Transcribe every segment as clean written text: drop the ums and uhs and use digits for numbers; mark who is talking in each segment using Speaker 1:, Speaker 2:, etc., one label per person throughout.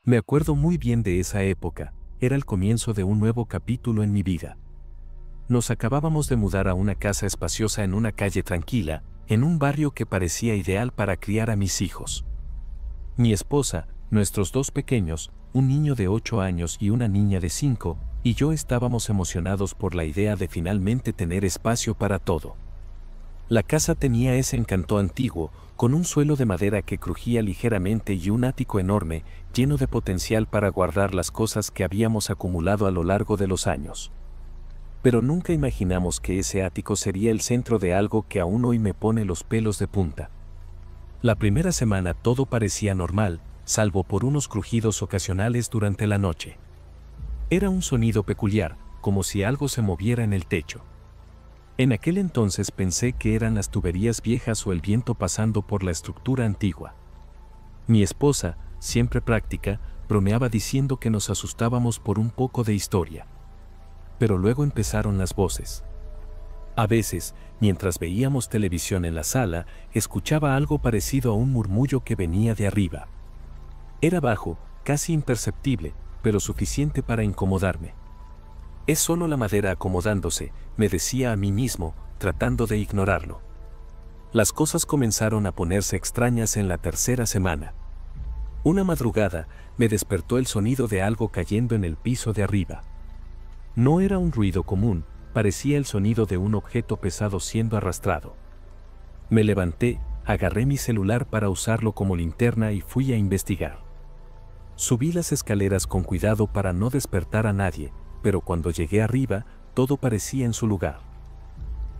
Speaker 1: Me acuerdo muy bien de esa época, era el comienzo de un nuevo capítulo en mi vida. Nos acabábamos de mudar a una casa espaciosa en una calle tranquila, en un barrio que parecía ideal para criar a mis hijos. Mi esposa, nuestros dos pequeños, un niño de 8 años y una niña de 5, y yo estábamos emocionados por la idea de finalmente tener espacio para todo. La casa tenía ese encanto antiguo, con un suelo de madera que crujía ligeramente y un ático enorme, lleno de potencial para guardar las cosas que habíamos acumulado a lo largo de los años. Pero nunca imaginamos que ese ático sería el centro de algo que aún hoy me pone los pelos de punta. La primera semana todo parecía normal, salvo por unos crujidos ocasionales durante la noche. Era un sonido peculiar, como si algo se moviera en el techo. En aquel entonces pensé que eran las tuberías viejas o el viento pasando por la estructura antigua. Mi esposa, siempre práctica, bromeaba diciendo que nos asustábamos por un poco de historia. Pero luego empezaron las voces. A veces, mientras veíamos televisión en la sala, escuchaba algo parecido a un murmullo que venía de arriba. Era bajo, casi imperceptible, pero suficiente para incomodarme. Es solo la madera acomodándose, me decía a mí mismo, tratando de ignorarlo. Las cosas comenzaron a ponerse extrañas en la tercera semana. Una madrugada, me despertó el sonido de algo cayendo en el piso de arriba. No era un ruido común, parecía el sonido de un objeto pesado siendo arrastrado. Me levanté, agarré mi celular para usarlo como linterna y fui a investigar. Subí las escaleras con cuidado para no despertar a nadie, pero cuando llegué arriba, todo parecía en su lugar.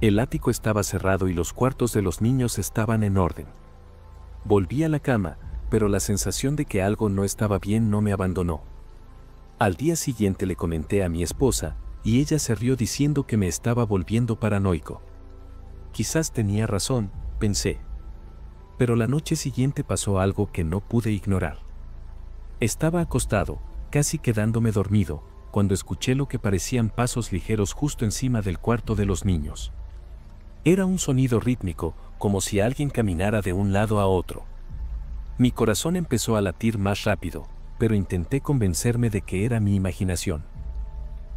Speaker 1: El ático estaba cerrado y los cuartos de los niños estaban en orden. Volví a la cama, pero la sensación de que algo no estaba bien no me abandonó. Al día siguiente le comenté a mi esposa, y ella se rió diciendo que me estaba volviendo paranoico. Quizás tenía razón, pensé. Pero la noche siguiente pasó algo que no pude ignorar. Estaba acostado, casi quedándome dormido, cuando escuché lo que parecían pasos ligeros justo encima del cuarto de los niños. Era un sonido rítmico, como si alguien caminara de un lado a otro. Mi corazón empezó a latir más rápido, pero intenté convencerme de que era mi imaginación.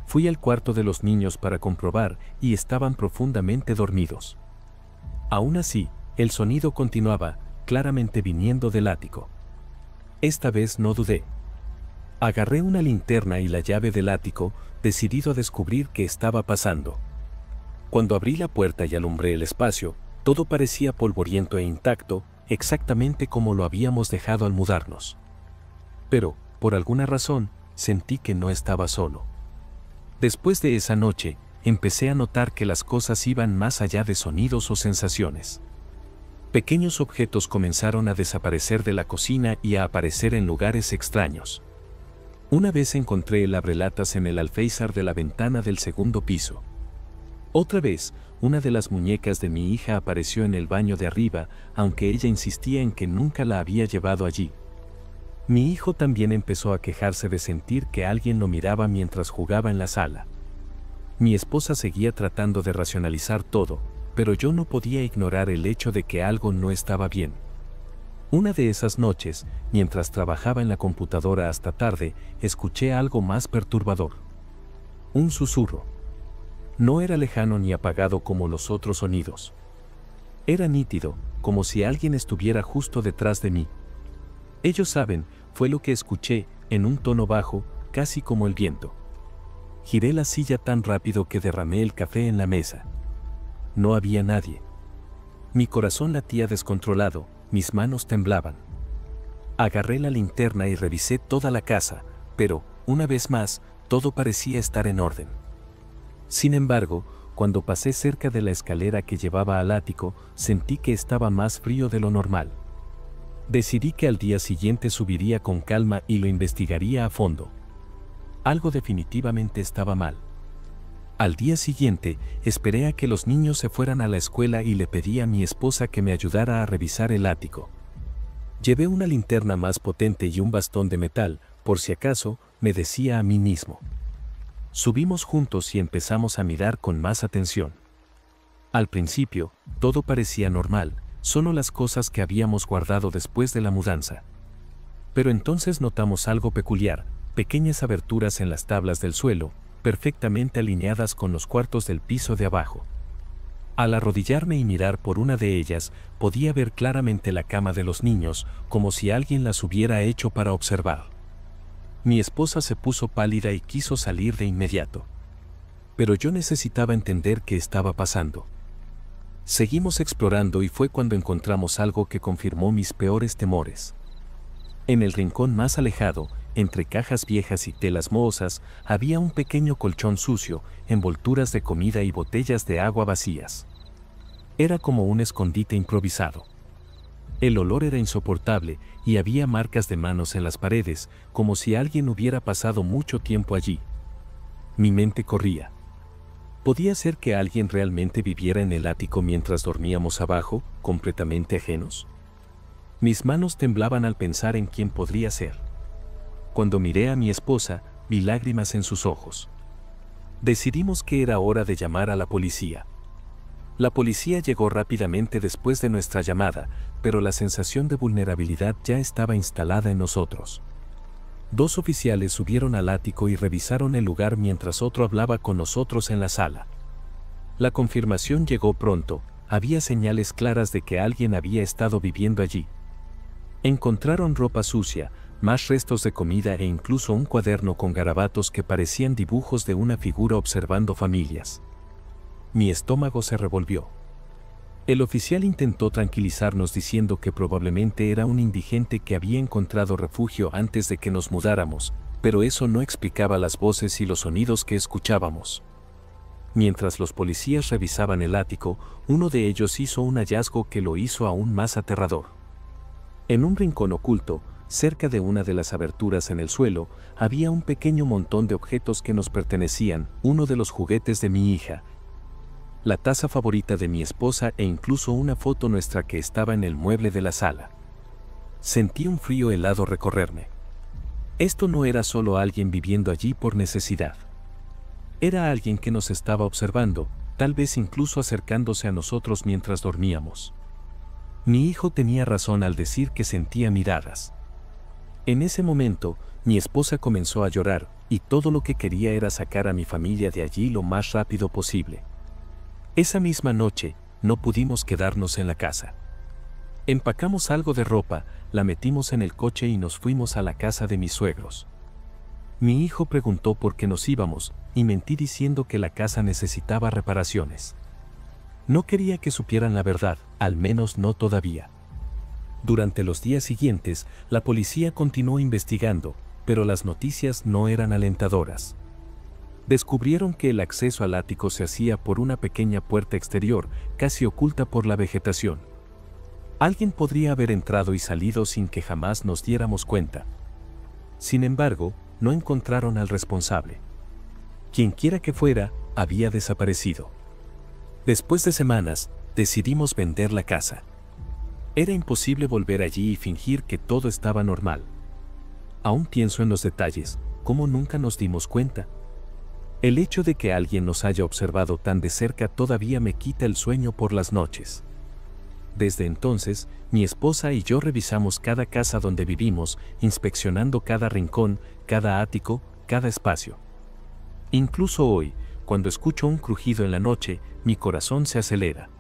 Speaker 1: Fui al cuarto de los niños para comprobar y estaban profundamente dormidos. Aún así, el sonido continuaba, claramente viniendo del ático. Esta vez no dudé. Agarré una linterna y la llave del ático, decidido a descubrir qué estaba pasando. Cuando abrí la puerta y alumbré el espacio, todo parecía polvoriento e intacto, exactamente como lo habíamos dejado al mudarnos. Pero, por alguna razón, sentí que no estaba solo. Después de esa noche, empecé a notar que las cosas iban más allá de sonidos o sensaciones. Pequeños objetos comenzaron a desaparecer de la cocina y a aparecer en lugares extraños. Una vez encontré el abrelatas en el alféizar de la ventana del segundo piso. Otra vez, una de las muñecas de mi hija apareció en el baño de arriba, aunque ella insistía en que nunca la había llevado allí. Mi hijo también empezó a quejarse de sentir que alguien lo miraba mientras jugaba en la sala. Mi esposa seguía tratando de racionalizar todo, pero yo no podía ignorar el hecho de que algo no estaba bien. Una de esas noches, mientras trabajaba en la computadora hasta tarde, escuché algo más perturbador. Un susurro. No era lejano ni apagado como los otros sonidos. Era nítido, como si alguien estuviera justo detrás de mí. Ellos saben, fue lo que escuché, en un tono bajo, casi como el viento. Giré la silla tan rápido que derramé el café en la mesa. No había nadie. Mi corazón latía descontrolado, mis manos temblaban. Agarré la linterna y revisé toda la casa, pero, una vez más, todo parecía estar en orden. Sin embargo, cuando pasé cerca de la escalera que llevaba al ático, sentí que estaba más frío de lo normal. Decidí que al día siguiente subiría con calma y lo investigaría a fondo. Algo definitivamente estaba mal. Al día siguiente, esperé a que los niños se fueran a la escuela y le pedí a mi esposa que me ayudara a revisar el ático. Llevé una linterna más potente y un bastón de metal, por si acaso, me decía a mí mismo. Subimos juntos y empezamos a mirar con más atención. Al principio, todo parecía normal, solo las cosas que habíamos guardado después de la mudanza. Pero entonces notamos algo peculiar, pequeñas aberturas en las tablas del suelo, perfectamente alineadas con los cuartos del piso de abajo. Al arrodillarme y mirar por una de ellas, podía ver claramente la cama de los niños, como si alguien las hubiera hecho para observar. Mi esposa se puso pálida y quiso salir de inmediato. Pero yo necesitaba entender qué estaba pasando. Seguimos explorando y fue cuando encontramos algo que confirmó mis peores temores. En el rincón más alejado, entre cajas viejas y telas mohosas, había un pequeño colchón sucio, envolturas de comida y botellas de agua vacías. Era como un escondite improvisado. El olor era insoportable y había marcas de manos en las paredes, como si alguien hubiera pasado mucho tiempo allí. Mi mente corría. ¿Podía ser que alguien realmente viviera en el ático mientras dormíamos abajo, completamente ajenos? Mis manos temblaban al pensar en quién podría ser. Cuando miré a mi esposa, vi lágrimas en sus ojos. Decidimos que era hora de llamar a la policía. La policía llegó rápidamente después de nuestra llamada, pero la sensación de vulnerabilidad ya estaba instalada en nosotros. 2 oficiales subieron al ático y revisaron el lugar mientras otro hablaba con nosotros en la sala. La confirmación llegó pronto, había señales claras de que alguien había estado viviendo allí. Encontraron ropa sucia, más restos de comida e incluso un cuaderno con garabatos que parecían dibujos de una figura observando familias. Mi estómago se revolvió. El oficial intentó tranquilizarnos diciendo que probablemente era un indigente que había encontrado refugio antes de que nos mudáramos, pero eso no explicaba las voces y los sonidos que escuchábamos. Mientras los policías revisaban el ático, uno de ellos hizo un hallazgo que lo hizo aún más aterrador. En un rincón oculto, cerca de una de las aberturas en el suelo, había un pequeño montón de objetos que nos pertenecían, uno de los juguetes de mi hija, la taza favorita de mi esposa e incluso una foto nuestra que estaba en el mueble de la sala. Sentí un frío helado recorrerme. Esto no era solo alguien viviendo allí por necesidad. Era alguien que nos estaba observando, tal vez incluso acercándose a nosotros mientras dormíamos. Mi hijo tenía razón al decir que sentía miradas. En ese momento, mi esposa comenzó a llorar, y todo lo que quería era sacar a mi familia de allí lo más rápido posible. Esa misma noche, no pudimos quedarnos en la casa. Empacamos algo de ropa, la metimos en el coche y nos fuimos a la casa de mis suegros. Mi hijo preguntó por qué nos íbamos, y mentí diciendo que la casa necesitaba reparaciones. No quería que supieran la verdad, al menos no todavía. Durante los días siguientes, la policía continuó investigando, pero las noticias no eran alentadoras. Descubrieron que el acceso al ático se hacía por una pequeña puerta exterior, casi oculta por la vegetación. Alguien podría haber entrado y salido sin que jamás nos diéramos cuenta. Sin embargo, no encontraron al responsable. Quienquiera que fuera, había desaparecido. Después de semanas, decidimos vender la casa. Era imposible volver allí y fingir que todo estaba normal. Aún pienso en los detalles, cómo nunca nos dimos cuenta. El hecho de que alguien nos haya observado tan de cerca todavía me quita el sueño por las noches. Desde entonces, mi esposa y yo revisamos cada casa donde vivimos, inspeccionando cada rincón, cada ático, cada espacio. Incluso hoy, cuando escucho un crujido en la noche, mi corazón se acelera.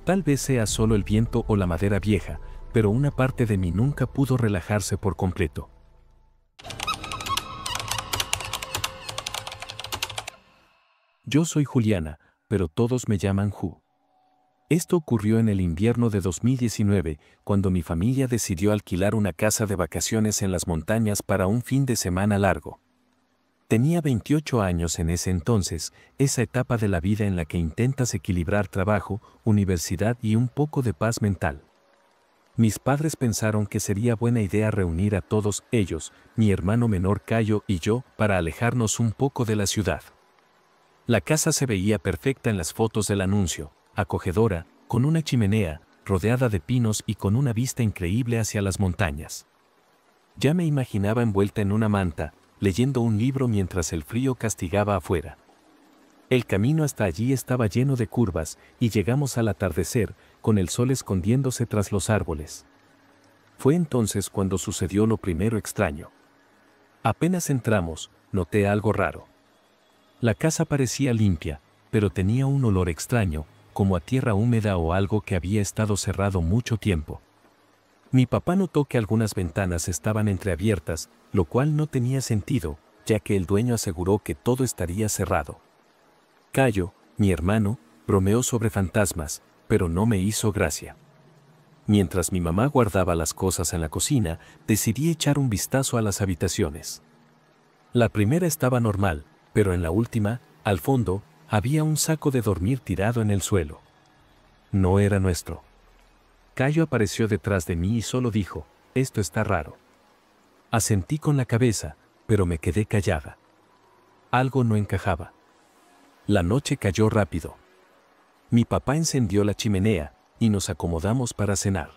Speaker 1: Tal vez sea solo el viento o la madera vieja, pero una parte de mí nunca pudo relajarse por completo. Yo soy Juliana, pero todos me llaman Ju. Esto ocurrió en el invierno de 2019, cuando mi familia decidió alquilar una casa de vacaciones en las montañas para un fin de semana largo. Tenía 28 años en ese entonces, esa etapa de la vida en la que intentas equilibrar trabajo, universidad y un poco de paz mental. Mis padres pensaron que sería buena idea reunir a todos ellos, mi hermano menor Cayo y yo, para alejarnos un poco de la ciudad. La casa se veía perfecta en las fotos del anuncio, acogedora, con una chimenea, rodeada de pinos y con una vista increíble hacia las montañas. Ya me imaginaba envuelta en una manta, leyendo un libro mientras el frío castigaba afuera. El camino hasta allí estaba lleno de curvas y llegamos al atardecer, con el sol escondiéndose tras los árboles. Fue entonces cuando sucedió lo primero extraño. Apenas entramos, noté algo raro. La casa parecía limpia, pero tenía un olor extraño, como a tierra húmeda o algo que había estado cerrado mucho tiempo. Mi papá notó que algunas ventanas estaban entreabiertas, lo cual no tenía sentido, ya que el dueño aseguró que todo estaría cerrado. Cayo, mi hermano, bromeó sobre fantasmas, pero no me hizo gracia. Mientras mi mamá guardaba las cosas en la cocina, decidí echar un vistazo a las habitaciones. La primera estaba normal, pero en la última, al fondo, había un saco de dormir tirado en el suelo. No era nuestro. Cayo apareció detrás de mí y solo dijo, «Esto está raro». Asentí con la cabeza, pero me quedé callada. Algo no encajaba. La noche cayó rápido. Mi papá encendió la chimenea y nos acomodamos para cenar.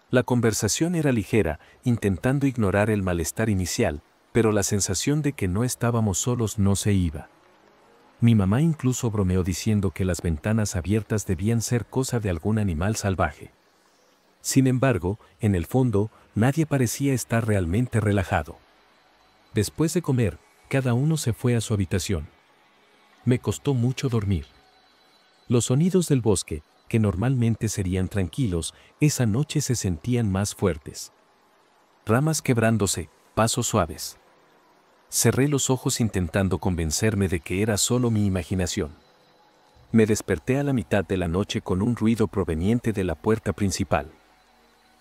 Speaker 1: La conversación era ligera, intentando ignorar el malestar inicial, pero la sensación de que no estábamos solos no se iba. Mi mamá incluso bromeó diciendo que las ventanas abiertas debían ser cosa de algún animal salvaje. Sin embargo, en el fondo, nadie parecía estar realmente relajado. Después de comer, cada uno se fue a su habitación. Me costó mucho dormir. Los sonidos del bosque, que normalmente serían tranquilos, esa noche se sentían más fuertes. Ramas quebrándose, pasos suaves. Cerré los ojos intentando convencerme de que era solo mi imaginación. Me desperté a la mitad de la noche con un ruido proveniente de la puerta principal.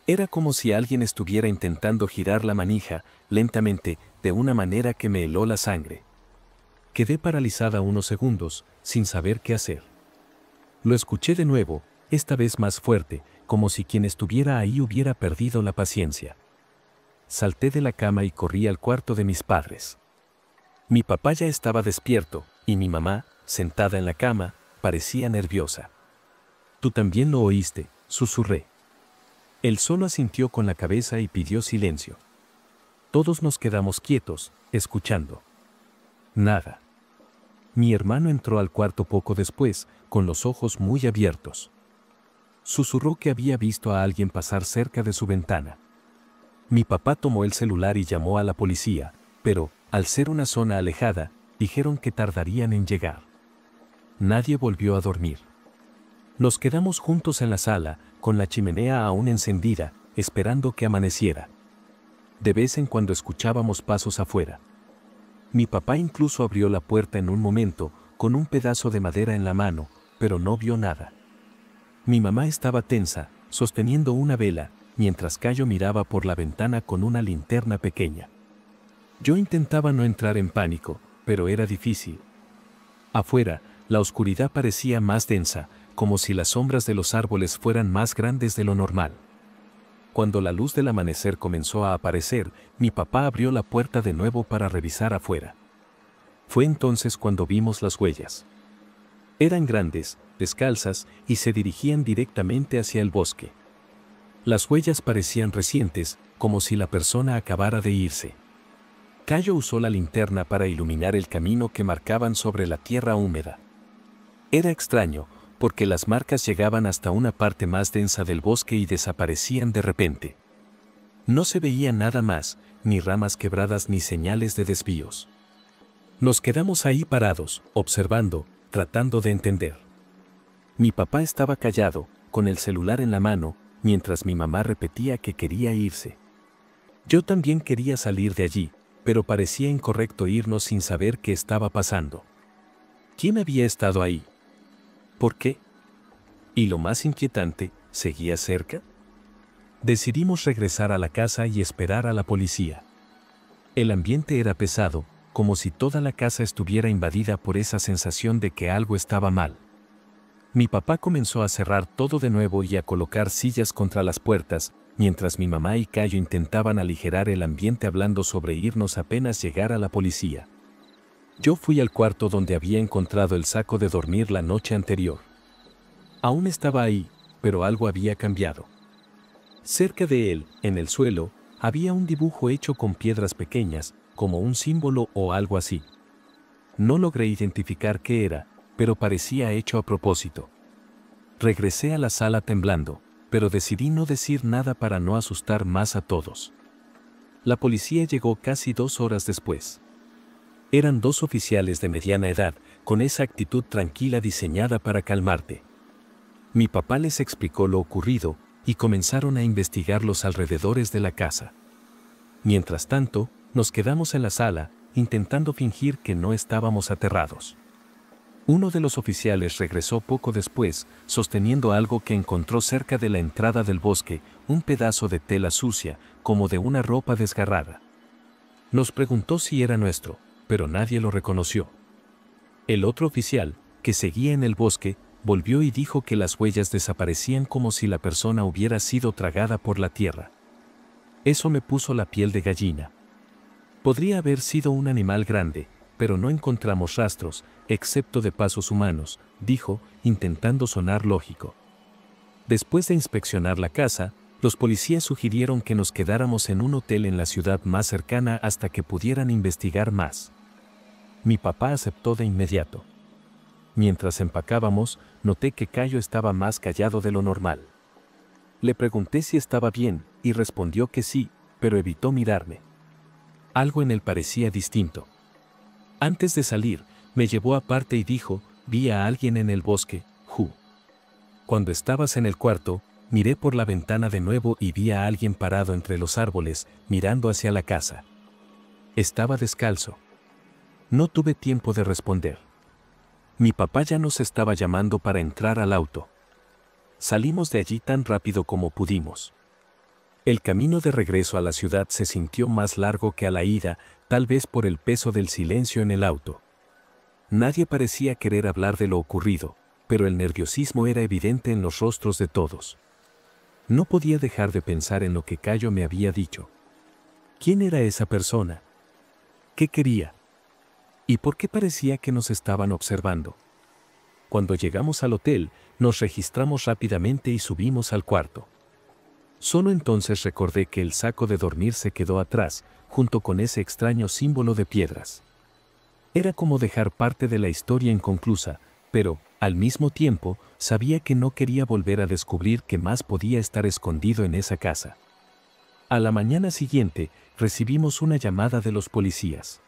Speaker 1: Era como si alguien estuviera intentando girar la manija, lentamente, de una manera que me heló la sangre. Quedé paralizada unos segundos, sin saber qué hacer. Lo escuché de nuevo, esta vez más fuerte, como si quien estuviera ahí hubiera perdido la paciencia. Salté de la cama y corrí al cuarto de mis padres. Mi papá ya estaba despierto, y mi mamá, sentada en la cama, parecía nerviosa. «Tú también lo oíste», susurré. Él solo asintió con la cabeza y pidió silencio. Todos nos quedamos quietos, escuchando. Nada. Mi hermano entró al cuarto poco después, con los ojos muy abiertos. Susurró que había visto a alguien pasar cerca de su ventana. Mi papá tomó el celular y llamó a la policía, pero, al ser una zona alejada, dijeron que tardarían en llegar. Nadie volvió a dormir. Nos quedamos juntos en la sala, con la chimenea aún encendida, esperando que amaneciera. De vez en cuando escuchábamos pasos afuera. Mi papá incluso abrió la puerta en un momento, con un pedazo de madera en la mano, pero no vio nada. Mi mamá estaba tensa, sosteniendo una vela, mientras Cayo miraba por la ventana con una linterna pequeña. Yo intentaba no entrar en pánico, pero era difícil. Afuera, la oscuridad parecía más densa, como si las sombras de los árboles fueran más grandes de lo normal. Cuando la luz del amanecer comenzó a aparecer, mi papá abrió la puerta de nuevo para revisar afuera. Fue entonces cuando vimos las huellas. Eran grandes, descalzas, y se dirigían directamente hacia el bosque. Las huellas parecían recientes, como si la persona acabara de irse. Cayo usó la linterna para iluminar el camino que marcaban sobre la tierra húmeda. Era extraño, porque las marcas llegaban hasta una parte más densa del bosque y desaparecían de repente. No se veía nada más, ni ramas quebradas ni señales de desvíos. Nos quedamos ahí parados, observando, tratando de entender. Mi papá estaba callado, con el celular en la mano, mientras mi mamá repetía que quería irse. Yo también quería salir de allí, pero parecía incorrecto irnos sin saber qué estaba pasando. ¿Quién había estado ahí? ¿Por qué? Y lo más inquietante, ¿seguía cerca? Decidimos regresar a la casa y esperar a la policía. El ambiente era pesado, como si toda la casa estuviera invadida por esa sensación de que algo estaba mal. Mi papá comenzó a cerrar todo de nuevo y a colocar sillas contra las puertas, mientras mi mamá y Cayo intentaban aligerar el ambiente hablando sobre irnos apenas llegara la policía. Yo fui al cuarto donde había encontrado el saco de dormir la noche anterior. Aún estaba ahí, pero algo había cambiado. Cerca de él, en el suelo, había un dibujo hecho con piedras pequeñas, como un símbolo o algo así. No logré identificar qué era, pero parecía hecho a propósito. Regresé a la sala temblando, pero decidí no decir nada para no asustar más a todos. La policía llegó casi 2 horas después. Eran 2 oficiales de mediana edad, con esa actitud tranquila diseñada para calmarte. Mi papá les explicó lo ocurrido y comenzaron a investigar los alrededores de la casa. Mientras tanto, nos quedamos en la sala, intentando fingir que no estábamos aterrados. Uno de los oficiales regresó poco después, sosteniendo algo que encontró cerca de la entrada del bosque, un pedazo de tela sucia, como de una ropa desgarrada. Nos preguntó si era nuestro, pero nadie lo reconoció. El otro oficial, que seguía en el bosque, volvió y dijo que las huellas desaparecían como si la persona hubiera sido tragada por la tierra. Eso me puso la piel de gallina. Podría haber sido un animal grande, pero no encontramos rastros, excepto de pasos humanos, dijo, intentando sonar lógico. Después de inspeccionar la casa, los policías sugirieron que nos quedáramos en un hotel en la ciudad más cercana hasta que pudieran investigar más. Mi papá aceptó de inmediato. Mientras empacábamos, noté que Cayo estaba más callado de lo normal. Le pregunté si estaba bien, y respondió que sí, pero evitó mirarme. Algo en él parecía distinto. Antes de salir, me llevó aparte y dijo, vi a alguien en el bosque, Ju. Cuando estabas en el cuarto, miré por la ventana de nuevo y vi a alguien parado entre los árboles, mirando hacia la casa. Estaba descalzo. No tuve tiempo de responder. Mi papá ya nos estaba llamando para entrar al auto. Salimos de allí tan rápido como pudimos. El camino de regreso a la ciudad se sintió más largo que a la ida, tal vez por el peso del silencio en el auto. Nadie parecía querer hablar de lo ocurrido, pero el nerviosismo era evidente en los rostros de todos. No podía dejar de pensar en lo que Cayo me había dicho. ¿Quién era esa persona? ¿Qué quería? ¿Y por qué parecía que nos estaban observando? Cuando llegamos al hotel, nos registramos rápidamente y subimos al cuarto. Solo entonces recordé que el saco de dormir se quedó atrás, junto con ese extraño símbolo de piedras. Era como dejar parte de la historia inconclusa, pero, al mismo tiempo, sabía que no quería volver a descubrir qué más podía estar escondido en esa casa. A la mañana siguiente, recibimos una llamada de los policías.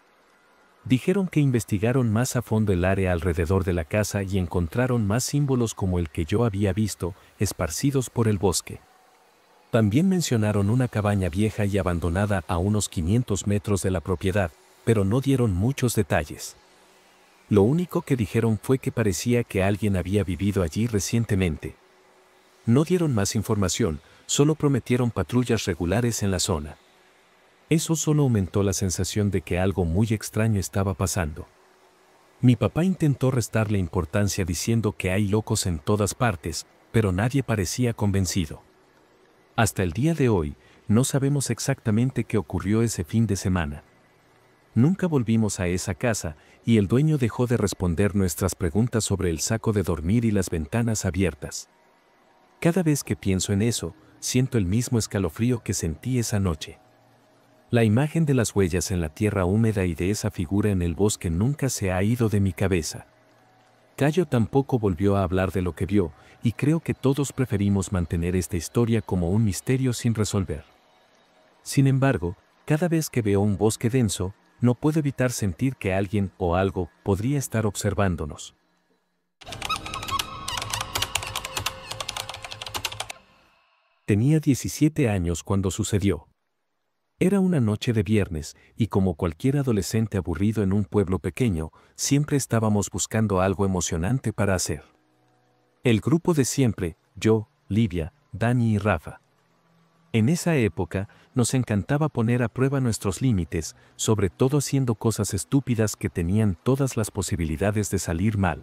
Speaker 1: Dijeron que investigaron más a fondo el área alrededor de la casa y encontraron más símbolos como el que yo había visto, esparcidos por el bosque. También mencionaron una cabaña vieja y abandonada a unos 500 metros de la propiedad, pero no dieron muchos detalles. Lo único que dijeron fue que parecía que alguien había vivido allí recientemente. No dieron más información, solo prometieron patrullas regulares en la zona. Eso solo aumentó la sensación de que algo muy extraño estaba pasando. Mi papá intentó restarle importancia diciendo que hay locos en todas partes, pero nadie parecía convencido. Hasta el día de hoy, no sabemos exactamente qué ocurrió ese fin de semana. Nunca volvimos a esa casa, y el dueño dejó de responder nuestras preguntas sobre el saco de dormir y las ventanas abiertas. Cada vez que pienso en eso, siento el mismo escalofrío que sentí esa noche. La imagen de las huellas en la tierra húmeda y de esa figura en el bosque nunca se ha ido de mi cabeza. Cayo tampoco volvió a hablar de lo que vio, y creo que todos preferimos mantener esta historia como un misterio sin resolver. Sin embargo, cada vez que veo un bosque denso, no puedo evitar sentir que alguien o algo podría estar observándonos. Tenía 17 años cuando sucedió. Era una noche de viernes, y como cualquier adolescente aburrido en un pueblo pequeño, siempre estábamos buscando algo emocionante para hacer. El grupo de siempre, yo, Livia, Dani y Rafa. En esa época, nos encantaba poner a prueba nuestros límites, sobre todo haciendo cosas estúpidas que tenían todas las posibilidades de salir mal.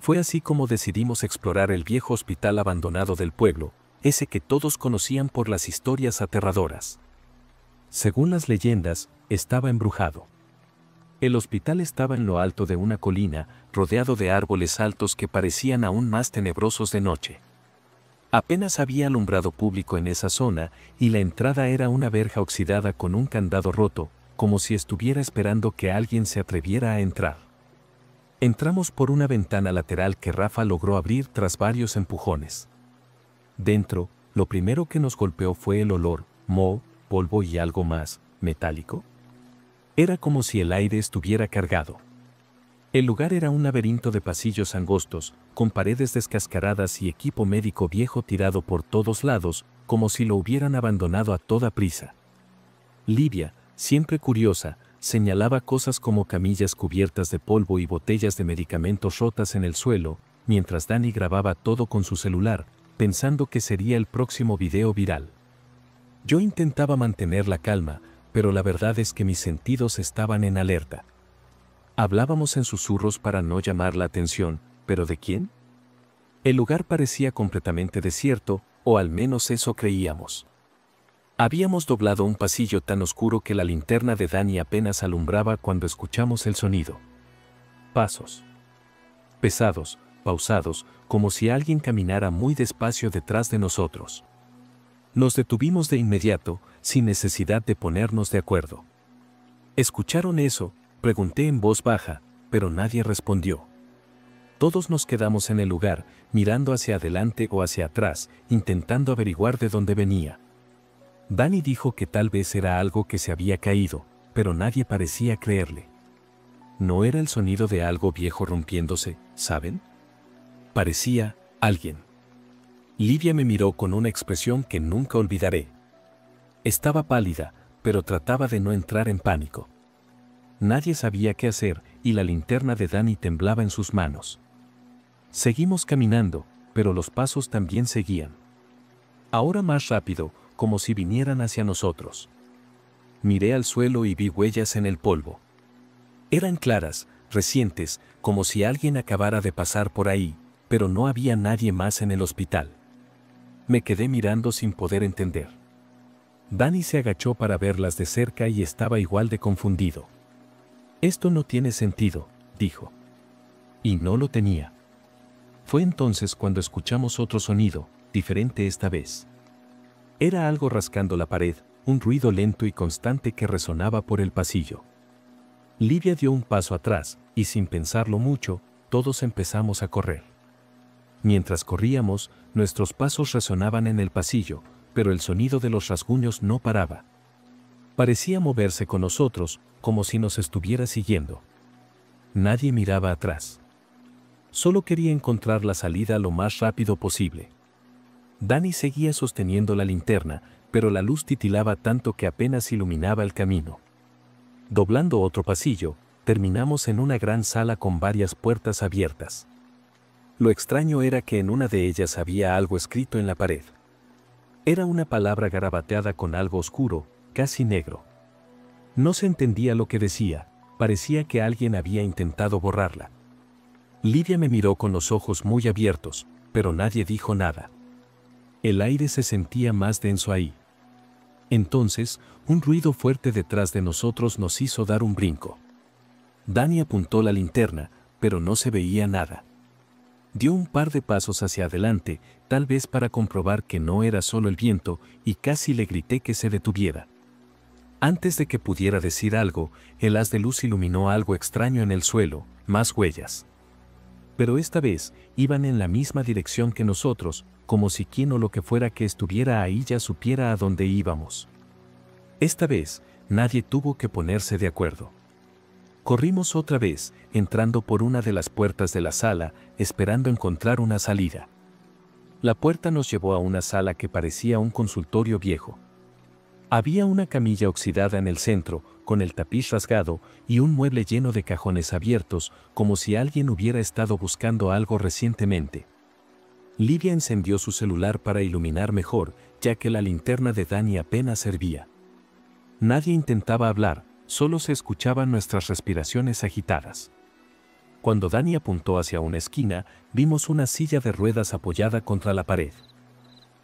Speaker 1: Fue así como decidimos explorar el viejo hospital abandonado del pueblo, ese que todos conocían por las historias aterradoras. Según las leyendas, estaba embrujado. El hospital estaba en lo alto de una colina, rodeado de árboles altos que parecían aún más tenebrosos de noche. Apenas había alumbrado público en esa zona, y la entrada era una verja oxidada con un candado roto, como si estuviera esperando que alguien se atreviera a entrar. Entramos por una ventana lateral que Rafa logró abrir tras varios empujones. Dentro, lo primero que nos golpeó fue el olor, moho, polvo y algo más, metálico. Era como si el aire estuviera cargado. El lugar era un laberinto de pasillos angostos, con paredes descascaradas y equipo médico viejo tirado por todos lados, como si lo hubieran abandonado a toda prisa. Livia, siempre curiosa, señalaba cosas como camillas cubiertas de polvo y botellas de medicamentos rotas en el suelo, mientras Dani grababa todo con su celular, pensando que sería el próximo video viral. Yo intentaba mantener la calma, pero la verdad es que mis sentidos estaban en alerta. Hablábamos en susurros para no llamar la atención, ¿pero de quién? El lugar parecía completamente desierto, o al menos eso creíamos. Habíamos doblado un pasillo tan oscuro que la linterna de Dani apenas alumbraba cuando escuchamos el sonido. Pasos. Pesados, pausados, como si alguien caminara muy despacio detrás de nosotros. Nos detuvimos de inmediato, sin necesidad de ponernos de acuerdo. ¿Escucharon eso?, pregunté en voz baja, pero nadie respondió. Todos nos quedamos en el lugar, mirando hacia adelante o hacia atrás, intentando averiguar de dónde venía. Dani dijo que tal vez era algo que se había caído, pero nadie parecía creerle. No era el sonido de algo viejo rompiéndose, ¿saben? Parecía alguien. Livia me miró con una expresión que nunca olvidaré. Estaba pálida, pero trataba de no entrar en pánico. Nadie sabía qué hacer y la linterna de Dani temblaba en sus manos. Seguimos caminando, pero los pasos también seguían. Ahora más rápido, como si vinieran hacia nosotros. Miré al suelo y vi huellas en el polvo. Eran claras, recientes, como si alguien acabara de pasar por ahí, pero no había nadie más en el hospital. Me quedé mirando sin poder entender. Dani se agachó para verlas de cerca y estaba igual de confundido. «Esto no tiene sentido», dijo. Y no lo tenía. Fue entonces cuando escuchamos otro sonido, diferente esta vez. Era algo rascando la pared, un ruido lento y constante que resonaba por el pasillo. Livia dio un paso atrás, y sin pensarlo mucho, todos empezamos a correr. Mientras corríamos, nuestros pasos resonaban en el pasillo, pero el sonido de los rasguños no paraba. Parecía moverse con nosotros, como si nos estuviera siguiendo. Nadie miraba atrás. Solo quería encontrar la salida lo más rápido posible. Dani seguía sosteniendo la linterna, pero la luz titilaba tanto que apenas iluminaba el camino. Doblando otro pasillo, terminamos en una gran sala con varias puertas abiertas. Lo extraño era que en una de ellas había algo escrito en la pared. Era una palabra garabateada con algo oscuro, casi negro. No se entendía lo que decía, parecía que alguien había intentado borrarla. Livia me miró con los ojos muy abiertos, pero nadie dijo nada. El aire se sentía más denso ahí. Entonces, un ruido fuerte detrás de nosotros nos hizo dar un brinco. Dani apuntó la linterna, pero no se veía nada. Dio un par de pasos hacia adelante, tal vez para comprobar que no era solo el viento, y casi le grité que se detuviera. Antes de que pudiera decir algo, el haz de luz iluminó algo extraño en el suelo, más huellas. Pero esta vez, iban en la misma dirección que nosotros, como si quien o lo que fuera que estuviera ahí ya supiera a dónde íbamos. Esta vez, nadie tuvo que ponerse de acuerdo. Corrimos otra vez, entrando por una de las puertas de la sala, esperando encontrar una salida. La puerta nos llevó a una sala que parecía un consultorio viejo. Había una camilla oxidada en el centro, con el tapiz rasgado, y un mueble lleno de cajones abiertos, como si alguien hubiera estado buscando algo recientemente. Livia encendió su celular para iluminar mejor, ya que la linterna de Dani apenas servía. Nadie intentaba hablar, solo se escuchaban nuestras respiraciones agitadas. Cuando Dani apuntó hacia una esquina, vimos una silla de ruedas apoyada contra la pared.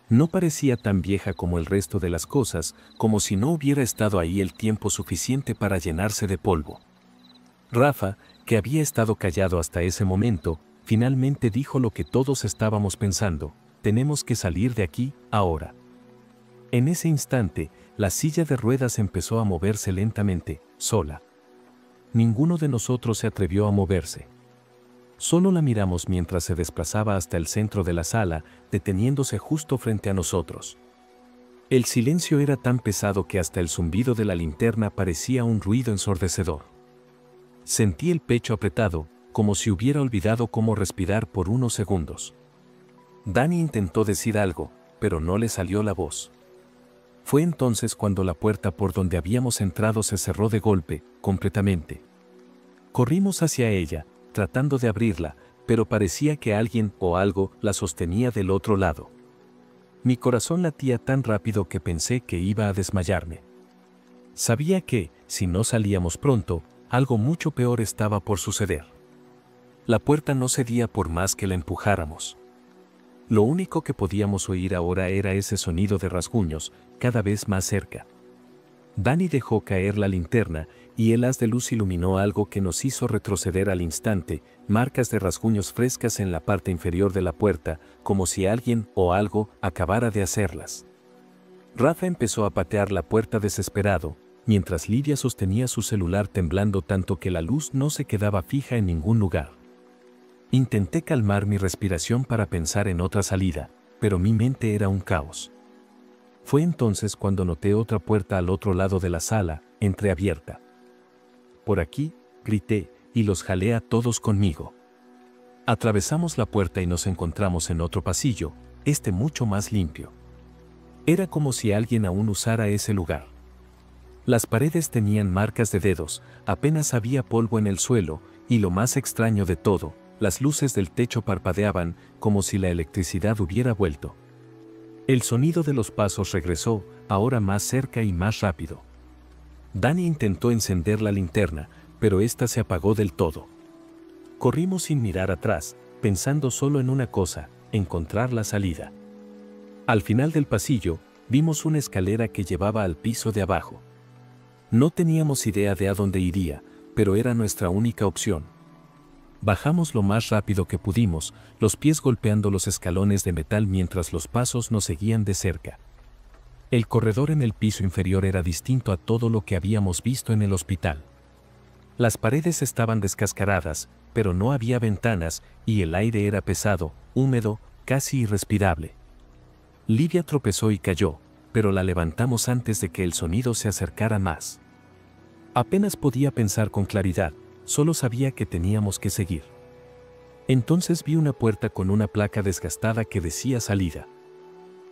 Speaker 1: No parecía tan vieja como el resto de las cosas, como si no hubiera estado ahí el tiempo suficiente para llenarse de polvo. Rafa, que había estado callado hasta ese momento, finalmente dijo lo que todos estábamos pensando: tenemos que salir de aquí, ahora. En ese instante, la silla de ruedas empezó a moverse lentamente, sola. Ninguno de nosotros se atrevió a moverse. Solo la miramos mientras se desplazaba hasta el centro de la sala, deteniéndose justo frente a nosotros. El silencio era tan pesado que hasta el zumbido de la linterna parecía un ruido ensordecedor. Sentí el pecho apretado, como si hubiera olvidado cómo respirar por unos segundos. Dani intentó decir algo, pero no le salió la voz. Fue entonces cuando la puerta por donde habíamos entrado se cerró de golpe, completamente. Corrimos hacia ella, tratando de abrirla, pero parecía que alguien o algo la sostenía del otro lado. Mi corazón latía tan rápido que pensé que iba a desmayarme. Sabía que, si no salíamos pronto, algo mucho peor estaba por suceder. La puerta no cedía por más que la empujáramos. Lo único que podíamos oír ahora era ese sonido de rasguños, cada vez más cerca. Dani dejó caer la linterna, y el haz de luz iluminó algo que nos hizo retroceder al instante, marcas de rasguños frescas en la parte inferior de la puerta, como si alguien o algo acabara de hacerlas. Rafa empezó a patear la puerta desesperado, mientras Lidia sostenía su celular temblando tanto que la luz no se quedaba fija en ningún lugar. Intenté calmar mi respiración para pensar en otra salida, pero mi mente era un caos. Fue entonces cuando noté otra puerta al otro lado de la sala, entreabierta. «Por aquí», grité, y los jalé a todos conmigo. Atravesamos la puerta y nos encontramos en otro pasillo, mucho más limpio. Era como si alguien aún usara ese lugar. Las paredes tenían marcas de dedos, apenas había polvo en el suelo, y lo más extraño de todo, las luces del techo parpadeaban como si la electricidad hubiera vuelto. El sonido de los pasos regresó, ahora más cerca y más rápido. Dani intentó encender la linterna, pero ésta se apagó del todo. Corrimos sin mirar atrás, pensando solo en una cosa, encontrar la salida. Al final del pasillo, vimos una escalera que llevaba al piso de abajo. No teníamos idea de a dónde iría, pero era nuestra única opción. Bajamos lo más rápido que pudimos, los pies golpeando los escalones de metal mientras los pasos nos seguían de cerca. El corredor en el piso inferior era distinto a todo lo que habíamos visto en el hospital. Las paredes estaban descascaradas, pero no había ventanas, y el aire era pesado, húmedo, casi irrespirable. Lidia tropezó y cayó, pero la levantamos antes de que el sonido se acercara más. Apenas podía pensar con claridad, solo sabía que teníamos que seguir. Entonces vi una puerta con una placa desgastada que decía salida.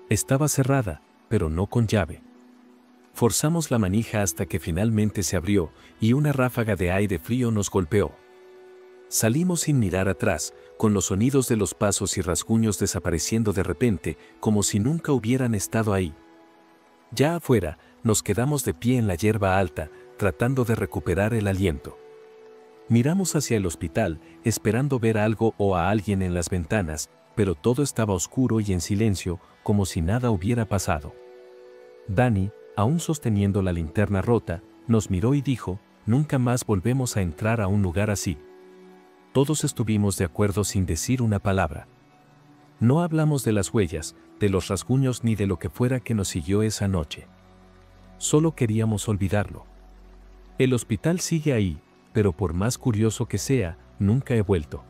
Speaker 1: Estaba cerrada, pero no con llave. Forzamos la manija hasta que finalmente se abrió, y una ráfaga de aire frío nos golpeó. Salimos sin mirar atrás, con los sonidos de los pasos y rasguños desapareciendo de repente, como si nunca hubieran estado ahí. Ya afuera, nos quedamos de pie en la hierba alta, tratando de recuperar el aliento. Miramos hacia el hospital, esperando ver algo o a alguien en las ventanas, pero todo estaba oscuro y en silencio, como si nada hubiera pasado. Dani, aún sosteniendo la linterna rota, nos miró y dijo, «Nunca más volvemos a entrar a un lugar así». Todos estuvimos de acuerdo sin decir una palabra. No hablamos de las huellas, de los rasguños ni de lo que fuera que nos siguió esa noche. Solo queríamos olvidarlo. El hospital sigue ahí, pero por más curioso que sea, nunca he vuelto.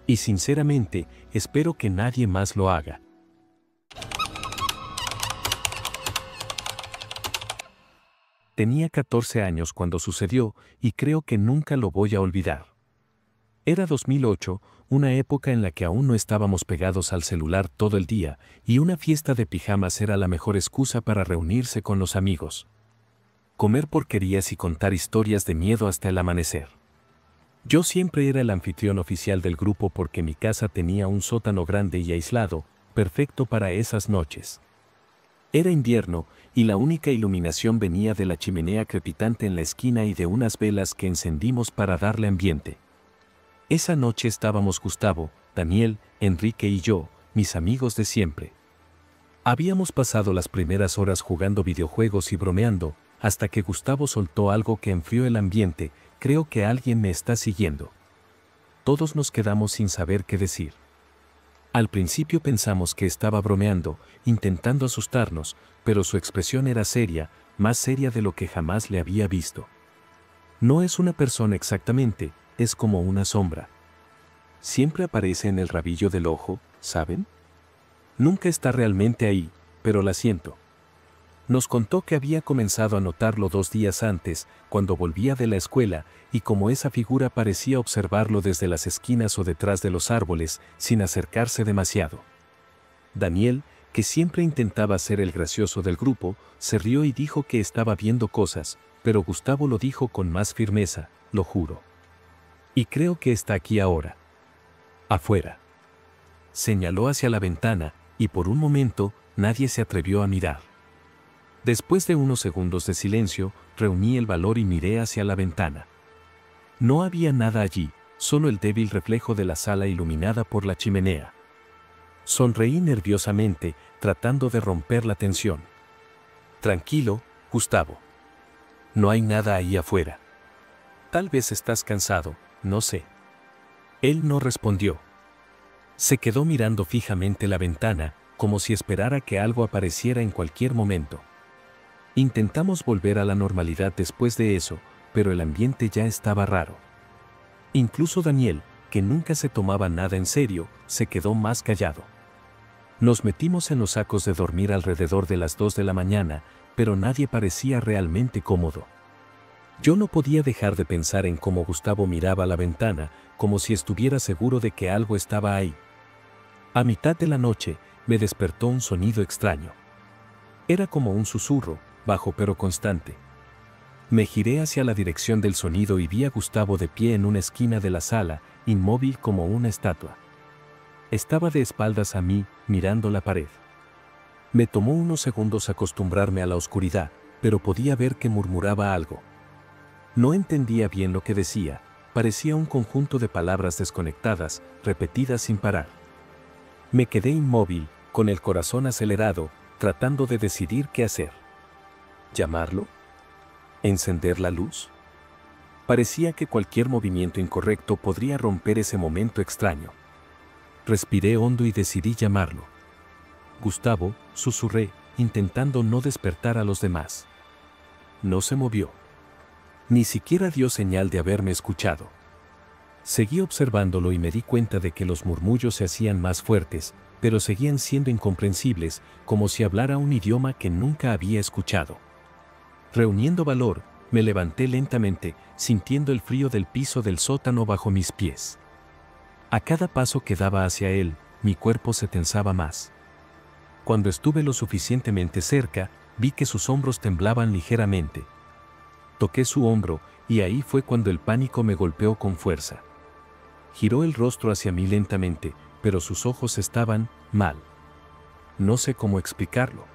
Speaker 1: Y sinceramente, espero que nadie más lo haga. Tenía 14 años cuando sucedió, y creo que nunca lo voy a olvidar. Era 2008, una época en la que aún no estábamos pegados al celular todo el día, y una fiesta de pijamas era la mejor excusa para reunirse con los amigos. Comer porquerías y contar historias de miedo hasta el amanecer. Yo siempre era el anfitrión oficial del grupo porque mi casa tenía un sótano grande y aislado, perfecto para esas noches. Era invierno, y la única iluminación venía de la chimenea crepitante en la esquina y de unas velas que encendimos para darle ambiente. Esa noche estábamos Gustavo, Daniel, Enrique y yo, mis amigos de siempre. Habíamos pasado las primeras horas jugando videojuegos y bromeando, hasta que Gustavo soltó algo que enfrió el ambiente. «Creo que alguien me está siguiendo». Todos nos quedamos sin saber qué decir. Al principio pensamos que estaba bromeando, intentando asustarnos, pero su expresión era seria, más seria de lo que jamás le había visto. No es una persona exactamente, es como una sombra. siempre aparece en el rabillo del ojo, ¿saben? Nunca está realmente ahí, pero la siento. Nos contó que había comenzado a notarlo 2 días antes, cuando volvía de la escuela, y como esa figura parecía observarlo desde las esquinas o detrás de los árboles, sin acercarse demasiado. Daniel, que siempre intentaba ser el gracioso del grupo, se rió y dijo que estaba viendo cosas, pero Gustavo lo dijo con más firmeza, lo juro. Y creo que está aquí ahora. Afuera. Señaló hacia la ventana, y por un momento, nadie se atrevió a mirar. Después de unos segundos de silencio, reuní el valor y miré hacia la ventana. No había nada allí, solo el débil reflejo de la sala iluminada por la chimenea. Sonreí nerviosamente, tratando de romper la tensión. Tranquilo, Gustavo. No hay nada ahí afuera. Tal vez estás cansado, no sé. Él no respondió. Se quedó mirando fijamente la ventana, como si esperara que algo apareciera en cualquier momento. Intentamos volver a la normalidad después de eso, pero el ambiente ya estaba raro. Incluso Daniel, que nunca se tomaba nada en serio, se quedó más callado. Nos metimos en los sacos de dormir alrededor de las 2 de la mañana, pero nadie parecía realmente cómodo. Yo no podía dejar de pensar en cómo Gustavo miraba la ventana, como si estuviera seguro de que algo estaba ahí. A mitad de la noche, me despertó un sonido extraño. Era como un susurro, bajo pero constante. Me giré hacia la dirección del sonido y vi a Gustavo de pie en una esquina de la sala, inmóvil como una estatua. Estaba de espaldas a mí, mirando la pared. Me tomó unos segundos acostumbrarme a la oscuridad, pero podía ver que murmuraba algo. No entendía bien lo que decía, parecía un conjunto de palabras desconectadas, repetidas sin parar. Me quedé inmóvil, con el corazón acelerado, tratando de decidir qué hacer. ¿Llamarlo? ¿Encender la luz? Parecía que cualquier movimiento incorrecto podría romper ese momento extraño. Respiré hondo y decidí llamarlo. Gustavo, susurré, intentando no despertar a los demás. No se movió. Ni siquiera dio señal de haberme escuchado. Seguí observándolo y me di cuenta de que los murmullos se hacían más fuertes, pero seguían siendo incomprensibles, como si hablara un idioma que nunca había escuchado. Reuniendo valor, me levanté lentamente, sintiendo el frío del piso del sótano bajo mis pies. A cada paso que daba hacia él, mi cuerpo se tensaba más. Cuando estuve lo suficientemente cerca, vi que sus hombros temblaban ligeramente. Toqué su hombro, y ahí fue cuando el pánico me golpeó con fuerza. Giró el rostro hacia mí lentamente, pero sus ojos estaban mal. No sé cómo explicarlo.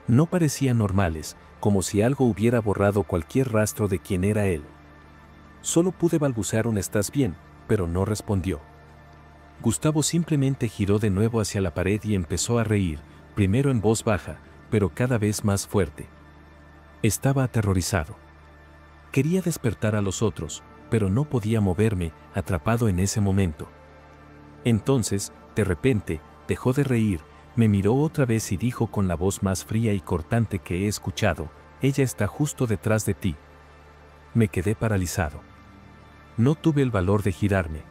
Speaker 1: No parecían normales, como si algo hubiera borrado cualquier rastro de quién era él. Solo pude balbucear un «¿estás bien?», pero no respondió. Gustavo simplemente giró de nuevo hacia la pared y empezó a reír, primero en voz baja, pero cada vez más fuerte. Estaba aterrorizado. Quería despertar a los otros, pero no podía moverme, atrapado en ese momento. Entonces, de repente, dejó de reír, me miró otra vez y dijo con la voz más fría y cortante que he escuchado: «Ella está justo detrás de ti». Me quedé paralizado. No tuve el valor de girarme.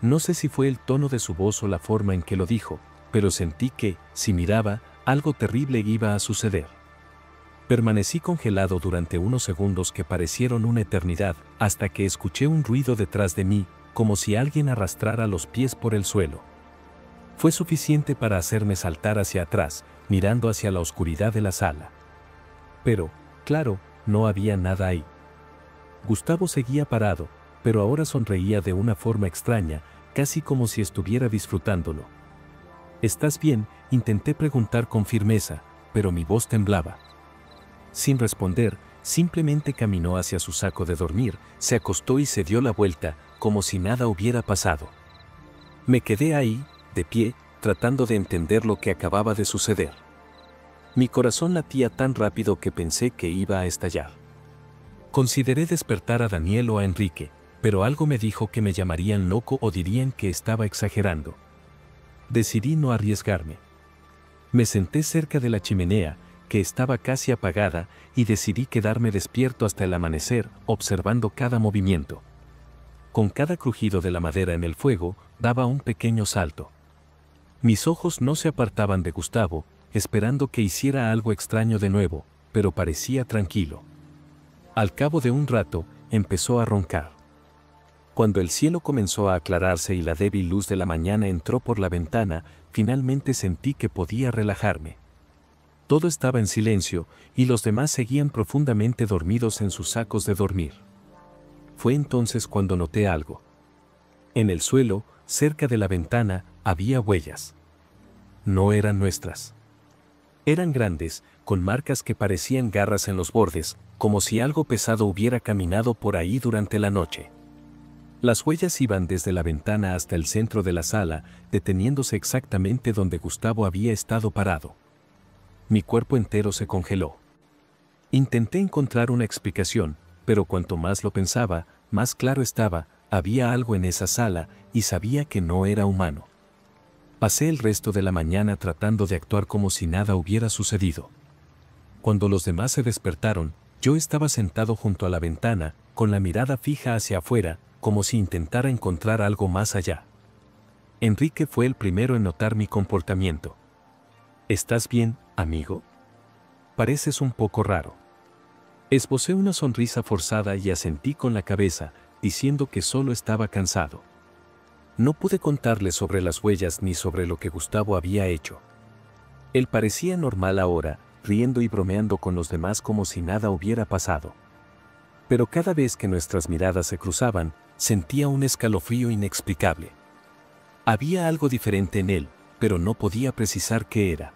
Speaker 1: No sé si fue el tono de su voz o la forma en que lo dijo, pero sentí que, si miraba, algo terrible iba a suceder. Permanecí congelado durante unos segundos que parecieron una eternidad, hasta que escuché un ruido detrás de mí, como si alguien arrastrara los pies por el suelo. Fue suficiente para hacerme saltar hacia atrás, mirando hacia la oscuridad de la sala. Pero, claro, no había nada ahí. Gustavo seguía parado, pero ahora sonreía de una forma extraña, casi como si estuviera disfrutándolo. «¿Estás bien?», intenté preguntar con firmeza, pero mi voz temblaba. Sin responder, simplemente caminó hacia su saco de dormir, se acostó y se dio la vuelta, como si nada hubiera pasado. Me quedé ahí, de pie, tratando de entender lo que acababa de suceder. Mi corazón latía tan rápido que pensé que iba a estallar. Consideré despertar a Daniel o a Enrique, pero algo me dijo que me llamarían loco o dirían que estaba exagerando. Decidí no arriesgarme. Me senté cerca de la chimenea, que estaba casi apagada, y decidí quedarme despierto hasta el amanecer, observando cada movimiento. Con cada crujido de la madera en el fuego, daba un pequeño salto. Mis ojos no se apartaban de Gustavo, esperando que hiciera algo extraño de nuevo, pero parecía tranquilo. Al cabo de un rato, empezó a roncar. Cuando el cielo comenzó a aclararse y la débil luz de la mañana entró por la ventana, finalmente sentí que podía relajarme. Todo estaba en silencio, y los demás seguían profundamente dormidos en sus sacos de dormir. Fue entonces cuando noté algo. En el suelo, cerca de la ventana, había huellas. No eran nuestras. Eran grandes, con marcas que parecían garras en los bordes, como si algo pesado hubiera caminado por ahí durante la noche. Las huellas iban desde la ventana hasta el centro de la sala, deteniéndose exactamente donde Gustavo había estado parado. Mi cuerpo entero se congeló. Intenté encontrar una explicación, pero cuanto más lo pensaba, más claro estaba, había algo en esa sala, y sabía que no era humano. Pasé el resto de la mañana tratando de actuar como si nada hubiera sucedido. Cuando los demás se despertaron, yo estaba sentado junto a la ventana, con la mirada fija hacia afuera, como si intentara encontrar algo más allá. Enrique fue el primero en notar mi comportamiento. ¿Estás bien, amigo? Pareces un poco raro. Esbocé una sonrisa forzada y asentí con la cabeza, diciendo que solo estaba cansado. No pude contarle sobre las huellas ni sobre lo que Gustavo había hecho. Él parecía normal ahora, riendo y bromeando con los demás como si nada hubiera pasado. Pero cada vez que nuestras miradas se cruzaban, sentía un escalofrío inexplicable. Había algo diferente en él, pero no podía precisar qué era.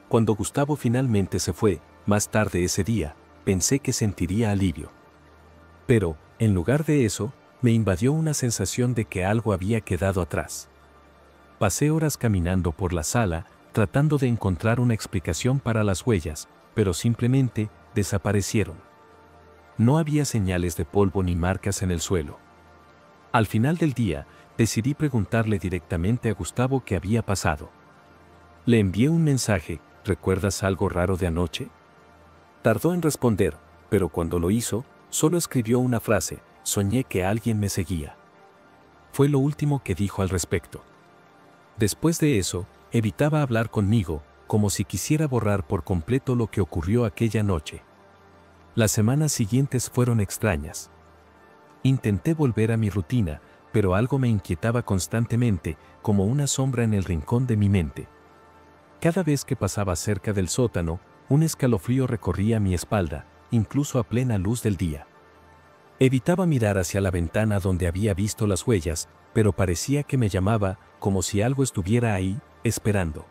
Speaker 1: Cuando Gustavo finalmente se fue, más tarde ese día, pensé que sentiría alivio. Pero, en lugar de eso, me invadió una sensación de que algo había quedado atrás. Pasé horas caminando por la sala, tratando de encontrar una explicación para las huellas, pero simplemente desaparecieron. No había señales de polvo ni marcas en el suelo. Al final del día, decidí preguntarle directamente a Gustavo qué había pasado. Le envié un mensaje: ¿recuerdas algo raro de anoche? Tardó en responder, pero cuando lo hizo, solo escribió una frase: soñé que alguien me seguía. Fue lo último que dijo al respecto. Después de eso, evitaba hablar conmigo, como si quisiera borrar por completo lo que ocurrió aquella noche. Las semanas siguientes fueron extrañas. Intenté volver a mi rutina, pero algo me inquietaba constantemente, como una sombra en el rincón de mi mente. Cada vez que pasaba cerca del sótano, un escalofrío recorría mi espalda, incluso a plena luz del día. Evitaba mirar hacia la ventana donde había visto las huellas, pero parecía que me llamaba, como si algo estuviera ahí, esperando.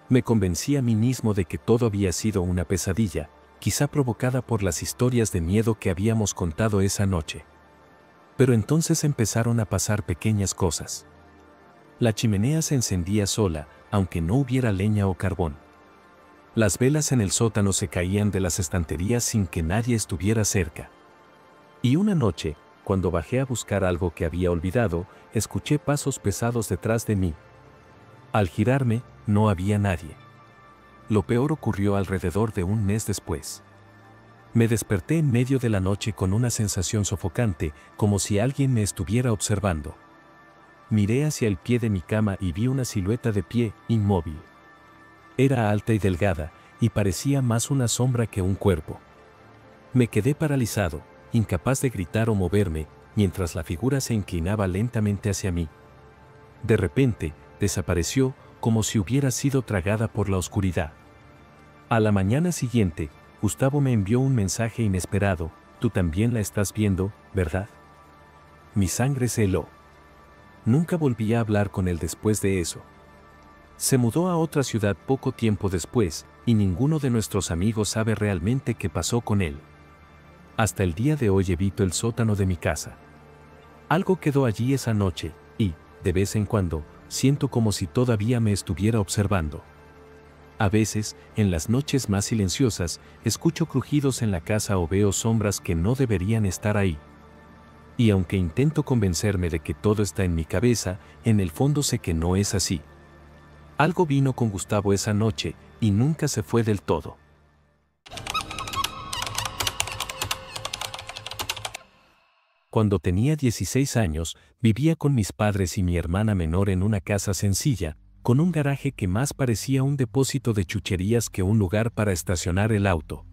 Speaker 1: Me convencí a mí mismo de que todo había sido una pesadilla, quizá provocada por las historias de miedo que habíamos contado esa noche. Pero entonces empezaron a pasar pequeñas cosas. La chimenea se encendía sola, aunque no hubiera leña o carbón. Las velas en el sótano se caían de las estanterías sin que nadie estuviera cerca. Y una noche, cuando bajé a buscar algo que había olvidado, escuché pasos pesados detrás de mí. Al girarme, no había nadie. Lo peor ocurrió alrededor de un mes después. Me desperté en medio de la noche con una sensación sofocante, como si alguien me estuviera observando. Miré hacia el pie de mi cama y vi una silueta de pie, inmóvil. Era alta y delgada, y parecía más una sombra que un cuerpo. Me quedé paralizado, incapaz de gritar o moverme, mientras la figura se inclinaba lentamente hacia mí. De repente, desapareció, como si hubiera sido tragada por la oscuridad. A la mañana siguiente, Gustavo me envió un mensaje inesperado: tú también la estás viendo, ¿verdad? Mi sangre se heló. Nunca volví a hablar con él después de eso. Se mudó a otra ciudad poco tiempo después, y ninguno de nuestros amigos sabe realmente qué pasó con él. Hasta el día de hoy evito el sótano de mi casa. Algo quedó allí esa noche, y, de vez en cuando, siento como si todavía me estuviera observando. A veces, en las noches más silenciosas, escucho crujidos en la casa o veo sombras que no deberían estar ahí. Y aunque intento convencerme de que todo está en mi cabeza, en el fondo sé que no es así. Algo vino con Gustavo esa noche, y nunca se fue del todo. Cuando tenía 16 años, vivía con mis padres y mi hermana menor en una casa sencilla, con un garaje que más parecía un depósito de chucherías que un lugar para estacionar el auto.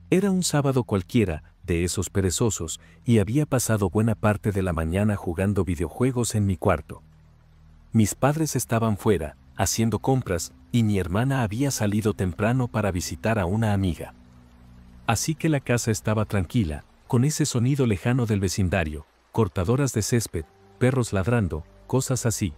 Speaker 1: Era un sábado cualquiera, de esos perezosos, y había pasado buena parte de la mañana jugando videojuegos en mi cuarto. Mis padres estaban fuera, haciendo compras, y mi hermana había salido temprano para visitar a una amiga. Así que la casa estaba tranquila, con ese sonido lejano del vecindario, cortadoras de césped, perros ladrando, cosas así.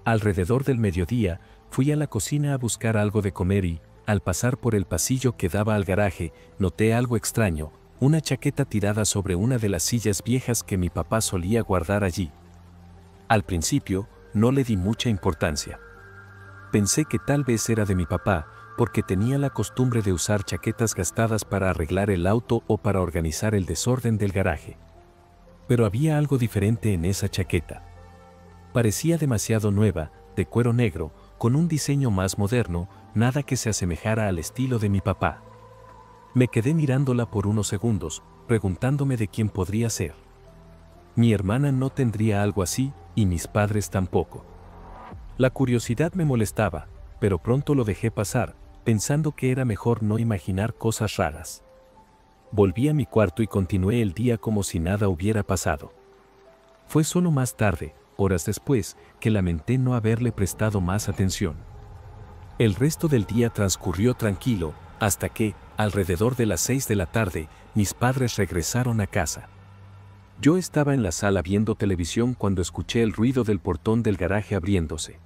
Speaker 1: Alrededor del mediodía, fui a la cocina a buscar algo de comer y, al pasar por el pasillo que daba al garaje, noté algo extraño, una chaqueta tirada sobre una de las sillas viejas que mi papá solía guardar allí. Al principio, no le di mucha importancia. Pensé que tal vez era de mi papá, porque tenía la costumbre de usar chaquetas gastadas para arreglar el auto o para organizar el desorden del garaje. Pero había algo diferente en esa chaqueta. Parecía demasiado nueva, de cuero negro, con un diseño más moderno, nada que se asemejara al estilo de mi papá. Me quedé mirándola por unos segundos, preguntándome de quién podría ser. Mi hermana no tendría algo así, y mis padres tampoco. La curiosidad me molestaba, pero pronto lo dejé pasar, pensando que era mejor no imaginar cosas raras. Volví a mi cuarto y continué el día como si nada hubiera pasado. Fue solo más tarde, horas después, que lamenté no haberle prestado más atención. El resto del día transcurrió tranquilo, hasta que, alrededor de las 6 de la tarde, mis padres regresaron a casa. Yo estaba en la sala viendo televisión cuando escuché el ruido del portón del garaje abriéndose.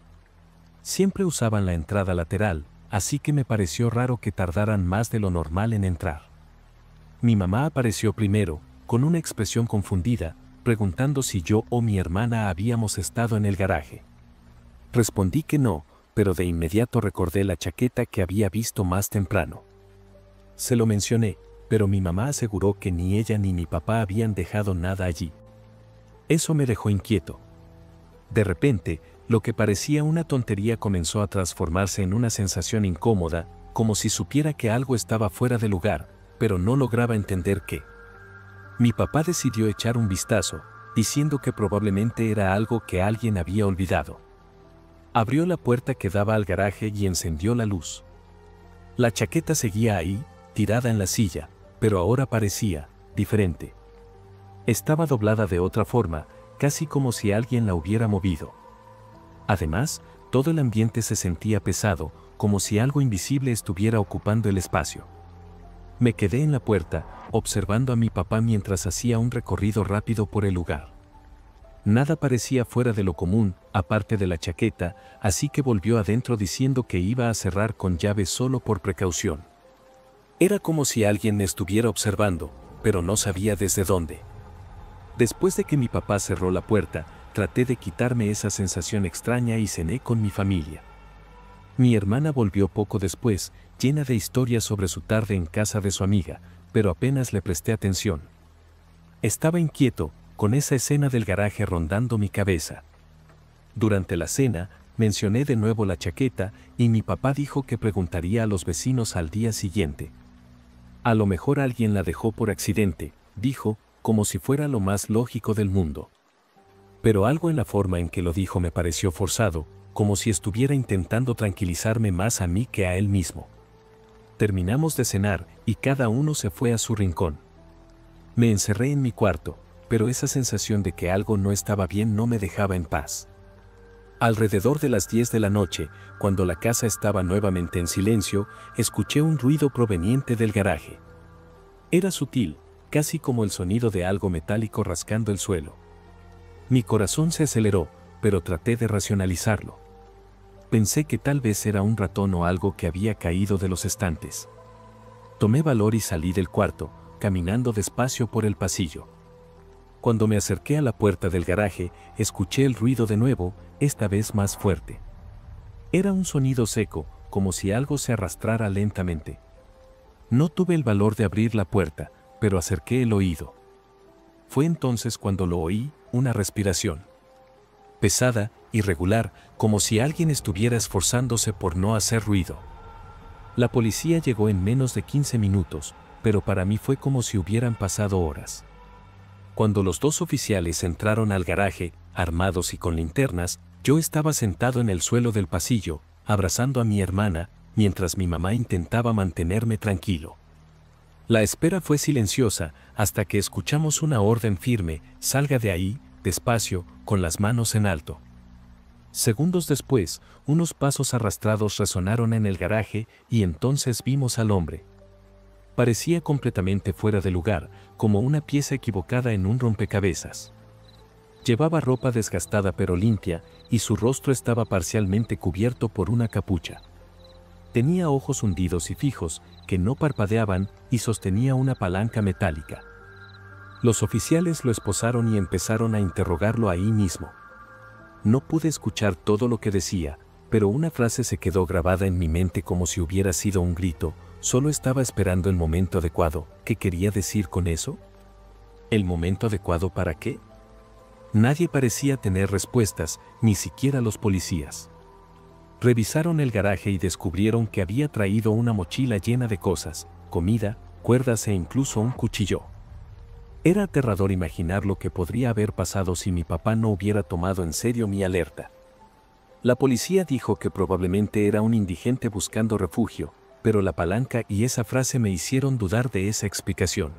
Speaker 1: Siempre usaban la entrada lateral, así que me pareció raro que tardaran más de lo normal en entrar. Mi mamá apareció primero, con una expresión confundida, preguntando si yo o mi hermana habíamos estado en el garaje. Respondí que no, pero de inmediato recordé la chaqueta que había visto más temprano. Se lo mencioné, pero mi mamá aseguró que ni ella ni mi papá habían dejado nada allí. Eso me dejó inquieto. De repente, lo que parecía una tontería comenzó a transformarse en una sensación incómoda, como si supiera que algo estaba fuera de lugar, pero no lograba entender qué. Mi papá decidió echar un vistazo, diciendo que probablemente era algo que alguien había olvidado. Abrió la puerta que daba al garaje y encendió la luz. La chaqueta seguía ahí, tirada en la silla, pero ahora parecía diferente. Estaba doblada de otra forma, casi como si alguien la hubiera movido. Además, todo el ambiente se sentía pesado, como si algo invisible estuviera ocupando el espacio. Me quedé en la puerta, observando a mi papá mientras hacía un recorrido rápido por el lugar. Nada parecía fuera de lo común, aparte de la chaqueta, así que volvió adentro diciendo que iba a cerrar con llave solo por precaución. Era como si alguien me estuviera observando, pero no sabía desde dónde. Después de que mi papá cerró la puerta, traté de quitarme esa sensación extraña y cené con mi familia. Mi hermana volvió poco después, llena de historias sobre su tarde en casa de su amiga, pero apenas le presté atención. Estaba inquieto, con esa escena del garaje rondando mi cabeza. Durante la cena, mencioné de nuevo la chaqueta y mi papá dijo que preguntaría a los vecinos al día siguiente. A lo mejor alguien la dejó por accidente, dijo, como si fuera lo más lógico del mundo. Pero algo en la forma en que lo dijo me pareció forzado, como si estuviera intentando tranquilizarme más a mí que a él mismo. Terminamos de cenar y cada uno se fue a su rincón. Me encerré en mi cuarto, pero esa sensación de que algo no estaba bien no me dejaba en paz. Alrededor de las 10 de la noche, cuando la casa estaba nuevamente en silencio, escuché un ruido proveniente del garaje. Era sutil, casi como el sonido de algo metálico rascando el suelo. Mi corazón se aceleró, pero traté de racionalizarlo. Pensé que tal vez era un ratón o algo que había caído de los estantes. Tomé valor y salí del cuarto, caminando despacio por el pasillo. Cuando me acerqué a la puerta del garaje, escuché el ruido de nuevo, esta vez más fuerte. Era un sonido seco, como si algo se arrastrara lentamente. No tuve el valor de abrir la puerta, pero acerqué el oído. Fue entonces cuando lo oí, una respiración. Pesada, irregular, como si alguien estuviera esforzándose por no hacer ruido. La policía llegó en menos de 15 minutos, pero para mí fue como si hubieran pasado horas. Cuando los dos oficiales entraron al garaje, armados y con linternas, yo estaba sentado en el suelo del pasillo, abrazando a mi hermana, mientras mi mamá intentaba mantenerme tranquilo. La espera fue silenciosa hasta que escuchamos una orden firme: salga de ahí, despacio, con las manos en alto. Segundos después, unos pasos arrastrados resonaron en el garaje y entonces vimos al hombre. Parecía completamente fuera de lugar, como una pieza equivocada en un rompecabezas. Llevaba ropa desgastada pero limpia, y su rostro estaba parcialmente cubierto por una capucha. Tenía ojos hundidos y fijos, que no parpadeaban, y sostenía una palanca metálica. Los oficiales lo esposaron y empezaron a interrogarlo ahí mismo. No pude escuchar todo lo que decía, pero una frase se quedó grabada en mi mente como si hubiera sido un grito: solo estaba esperando el momento adecuado. ¿Qué quería decir con eso? ¿El momento adecuado para qué? Nadie parecía tener respuestas, ni siquiera los policías. Revisaron el garaje y descubrieron que había traído una mochila llena de cosas: comida, cuerdas e incluso un cuchillo. Era aterrador imaginar lo que podría haber pasado si mi papá no hubiera tomado en serio mi alerta. La policía dijo que probablemente era un indigente buscando refugio, pero la palanca y esa frase me hicieron dudar de esa explicación.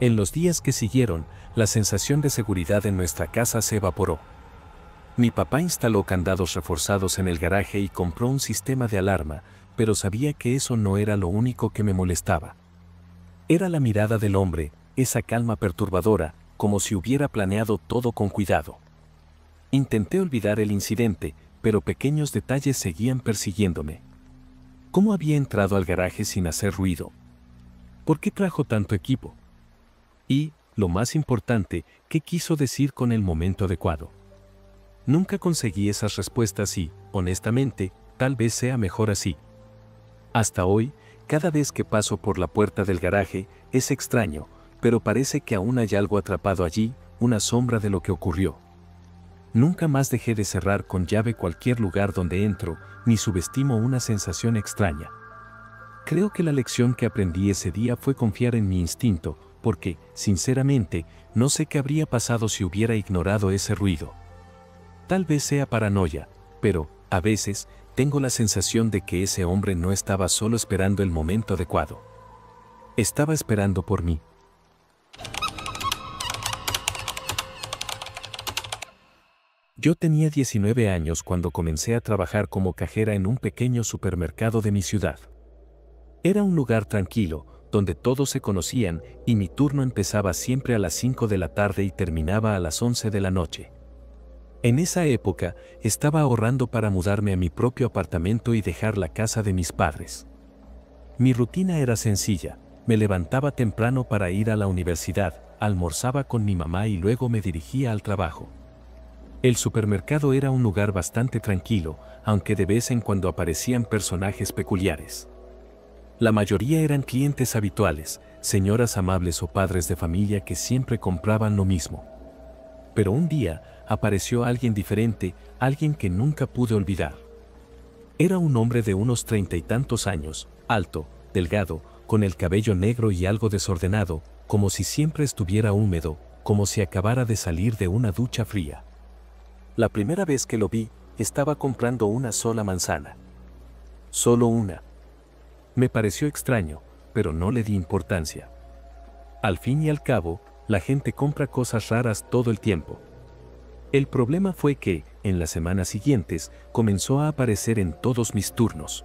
Speaker 1: En los días que siguieron, la sensación de seguridad en nuestra casa se evaporó. Mi papá instaló candados reforzados en el garaje y compró un sistema de alarma, pero sabía que eso no era lo único que me molestaba. Era la mirada del hombre, esa calma perturbadora, como si hubiera planeado todo con cuidado. Intenté olvidar el incidente, pero pequeños detalles seguían persiguiéndome. ¿Cómo había entrado al garaje sin hacer ruido? ¿Por qué trajo tanto equipo? Y, lo más importante, ¿qué quiso decir con el momento adecuado? Nunca conseguí esas respuestas y, honestamente, tal vez sea mejor así. Hasta hoy, cada vez que paso por la puerta del garaje, es extraño, pero parece que aún hay algo atrapado allí, una sombra de lo que ocurrió. Nunca más dejé de cerrar con llave cualquier lugar donde entro, ni subestimo una sensación extraña. Creo que la lección que aprendí ese día fue confiar en mi instinto, porque, sinceramente, no sé qué habría pasado si hubiera ignorado ese ruido. Tal vez sea paranoia, pero, a veces, tengo la sensación de que ese hombre no estaba solo esperando el momento adecuado. Estaba esperando por mí. Yo tenía 19 años cuando comencé a trabajar como cajera en un pequeño supermercado de mi ciudad. Era un lugar tranquilo, donde todos se conocían, y mi turno empezaba siempre a las 5 de la tarde y terminaba a las 11 de la noche. En esa época, estaba ahorrando para mudarme a mi propio apartamento y dejar la casa de mis padres. Mi rutina era sencilla: me levantaba temprano para ir a la universidad, almorzaba con mi mamá y luego me dirigía al trabajo. El supermercado era un lugar bastante tranquilo, aunque de vez en cuando aparecían personajes peculiares. La mayoría eran clientes habituales, señoras amables o padres de familia que siempre compraban lo mismo. Pero un día, apareció alguien diferente, alguien que nunca pude olvidar. Era un hombre de unos 30 y tantos años, alto, delgado, con el cabello negro y algo desordenado, como si siempre estuviera húmedo, como si acabara de salir de una ducha fría. La primera vez que lo vi, estaba comprando una sola manzana. Solo una. Me pareció extraño, pero no le di importancia. Al fin y al cabo, la gente compra cosas raras todo el tiempo. El problema fue que, en las semanas siguientes, comenzó a aparecer en todos mis turnos.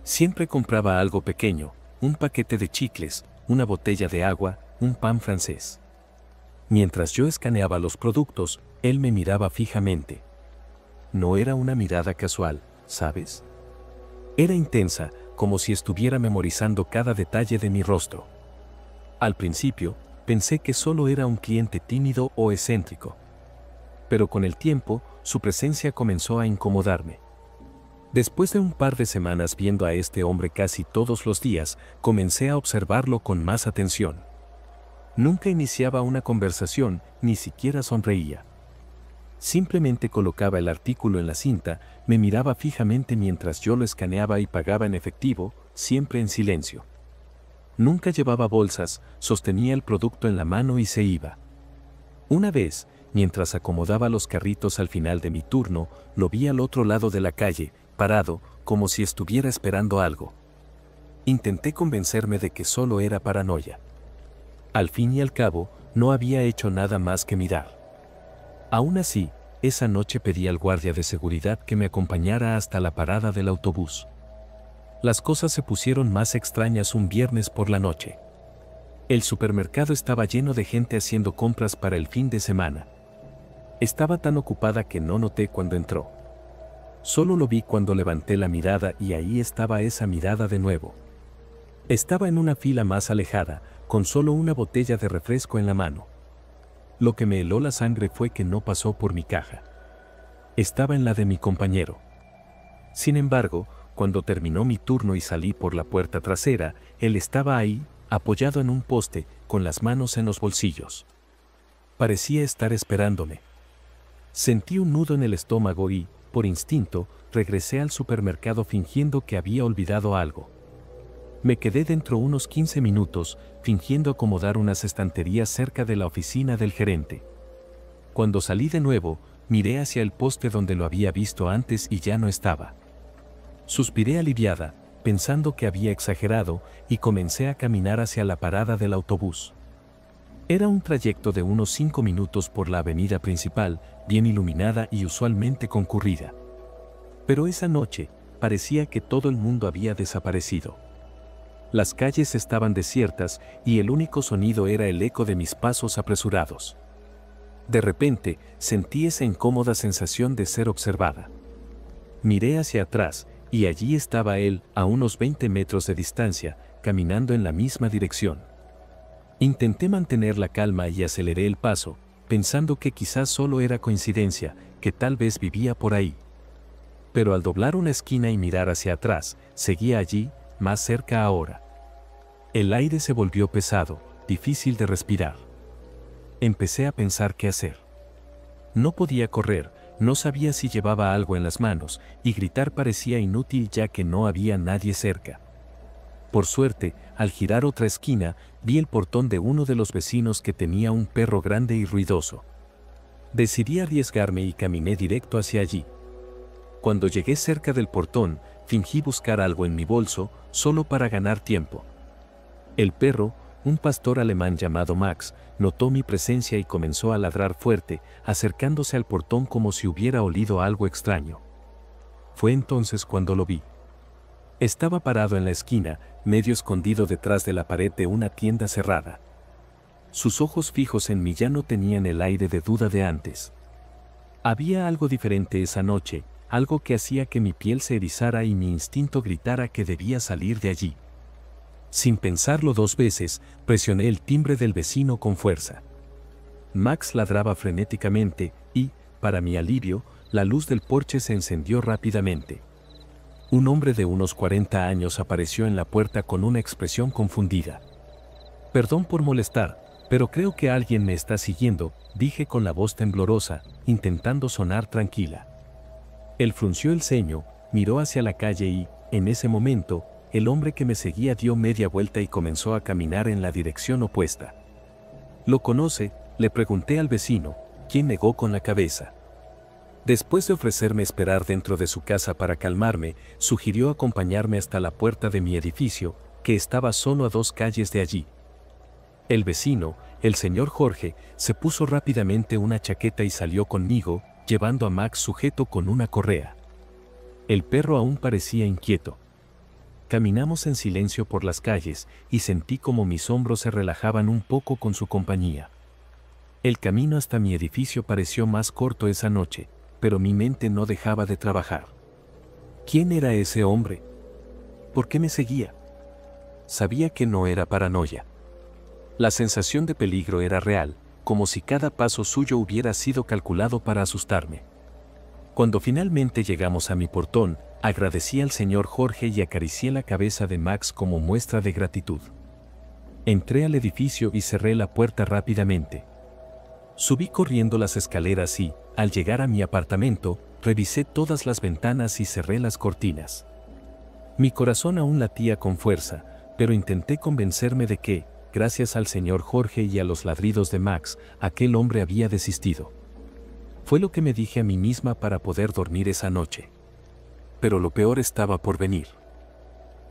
Speaker 1: Siempre compraba algo pequeño: un paquete de chicles, una botella de agua, un pan francés. Mientras yo escaneaba los productos, él me miraba fijamente. No era una mirada casual, ¿sabes? Era intensa, como si estuviera memorizando cada detalle de mi rostro. Al principio, pensé que solo era un cliente tímido o excéntrico. Pero con el tiempo, su presencia comenzó a incomodarme. Después de un par de semanas viendo a este hombre casi todos los días, comencé a observarlo con más atención. Nunca iniciaba una conversación, ni siquiera sonreía. Simplemente colocaba el artículo en la cinta, me miraba fijamente mientras yo lo escaneaba y pagaba en efectivo, siempre en silencio. Nunca llevaba bolsas, sostenía el producto en la mano y se iba. Una vez, mientras acomodaba los carritos al final de mi turno, lo vi al otro lado de la calle, parado, como si estuviera esperando algo. Intenté convencerme de que solo era paranoia. Al fin y al cabo, no había hecho nada más que mirar. Aún así, esa noche pedí al guardia de seguridad que me acompañara hasta la parada del autobús. Las cosas se pusieron más extrañas un viernes por la noche. El supermercado estaba lleno de gente haciendo compras para el fin de semana. Estaba tan ocupada que no noté cuando entró. Solo lo vi cuando levanté la mirada y ahí estaba esa mirada de nuevo. Estaba en una fila más alejada, con solo una botella de refresco en la mano. Lo que me heló la sangre fue que no pasó por mi caja. Estaba en la de mi compañero. Sin embargo, cuando terminó mi turno y salí por la puerta trasera, él estaba ahí, apoyado en un poste, con las manos en los bolsillos. Parecía estar esperándome. Sentí un nudo en el estómago y, por instinto, regresé al supermercado fingiendo que había olvidado algo. Me quedé dentro unos 15 minutos, fingiendo acomodar unas estanterías cerca de la oficina del gerente. Cuando salí de nuevo, miré hacia el poste donde lo había visto antes y ya no estaba. Suspiré aliviada, pensando que había exagerado, y comencé a caminar hacia la parada del autobús. Era un trayecto de unos 5 minutos por la avenida principal, bien iluminada y usualmente concurrida. Pero esa noche, parecía que todo el mundo había desaparecido. Las calles estaban desiertas y el único sonido era el eco de mis pasos apresurados. De repente, sentí esa incómoda sensación de ser observada. Miré hacia atrás, y allí estaba él, a unos 20 metros de distancia, caminando en la misma dirección. Intenté mantener la calma y aceleré el paso, pensando que quizás solo era coincidencia, que tal vez vivía por ahí. Pero al doblar una esquina y mirar hacia atrás, seguía allí, más cerca ahora. El aire se volvió pesado, difícil de respirar. Empecé a pensar qué hacer. No podía correr, no sabía si llevaba algo en las manos, y gritar parecía inútil ya que no había nadie cerca. Por suerte, al girar otra esquina, vi el portón de uno de los vecinos que tenía un perro grande y ruidoso. Decidí arriesgarme y caminé directo hacia allí. Cuando llegué cerca del portón, fingí buscar algo en mi bolso, solo para ganar tiempo. El perro, un pastor alemán llamado Max, notó mi presencia y comenzó a ladrar fuerte, acercándose al portón como si hubiera olido algo extraño. Fue entonces cuando lo vi. Estaba parado en la esquina, medio escondido detrás de la pared de una tienda cerrada. Sus ojos fijos en mí ya no tenían el aire de duda de antes. Había algo diferente esa noche, algo que hacía que mi piel se erizara y mi instinto gritara que debía salir de allí. Sin pensarlo 2 veces, presioné el timbre del vecino con fuerza. Max ladraba frenéticamente y, para mi alivio, la luz del porche se encendió rápidamente. Un hombre de unos 40 años apareció en la puerta con una expresión confundida. «Perdón por molestar, pero creo que alguien me está siguiendo», dije con la voz temblorosa, intentando sonar tranquila. Él frunció el ceño, miró hacia la calle y, en ese momento, el hombre que me seguía dio media vuelta y comenzó a caminar en la dirección opuesta. «¿Lo conoce?», le pregunté al vecino, quien negó con la cabeza. Después de ofrecerme esperar dentro de su casa para calmarme, sugirió acompañarme hasta la puerta de mi edificio, que estaba solo a 2 calles de allí. El vecino, el señor Jorge, se puso rápidamente una chaqueta y salió conmigo, llevando a Max sujeto con una correa. El perro aún parecía inquieto. Caminamos en silencio por las calles y sentí como mis hombros se relajaban un poco con su compañía. El camino hasta mi edificio pareció más corto esa noche, pero mi mente no dejaba de trabajar. ¿Quién era ese hombre? ¿Por qué me seguía? Sabía que no era paranoia. La sensación de peligro era real, como si cada paso suyo hubiera sido calculado para asustarme. Cuando finalmente llegamos a mi portón, agradecí al señor Jorge y acaricié la cabeza de Max como muestra de gratitud. Entré al edificio y cerré la puerta rápidamente. Subí corriendo las escaleras y, al llegar a mi apartamento, revisé todas las ventanas y cerré las cortinas. Mi corazón aún latía con fuerza, pero intenté convencerme de que, gracias al señor Jorge y a los ladridos de Max, aquel hombre había desistido. Fue lo que me dije a mí misma para poder dormir esa noche. Pero lo peor estaba por venir.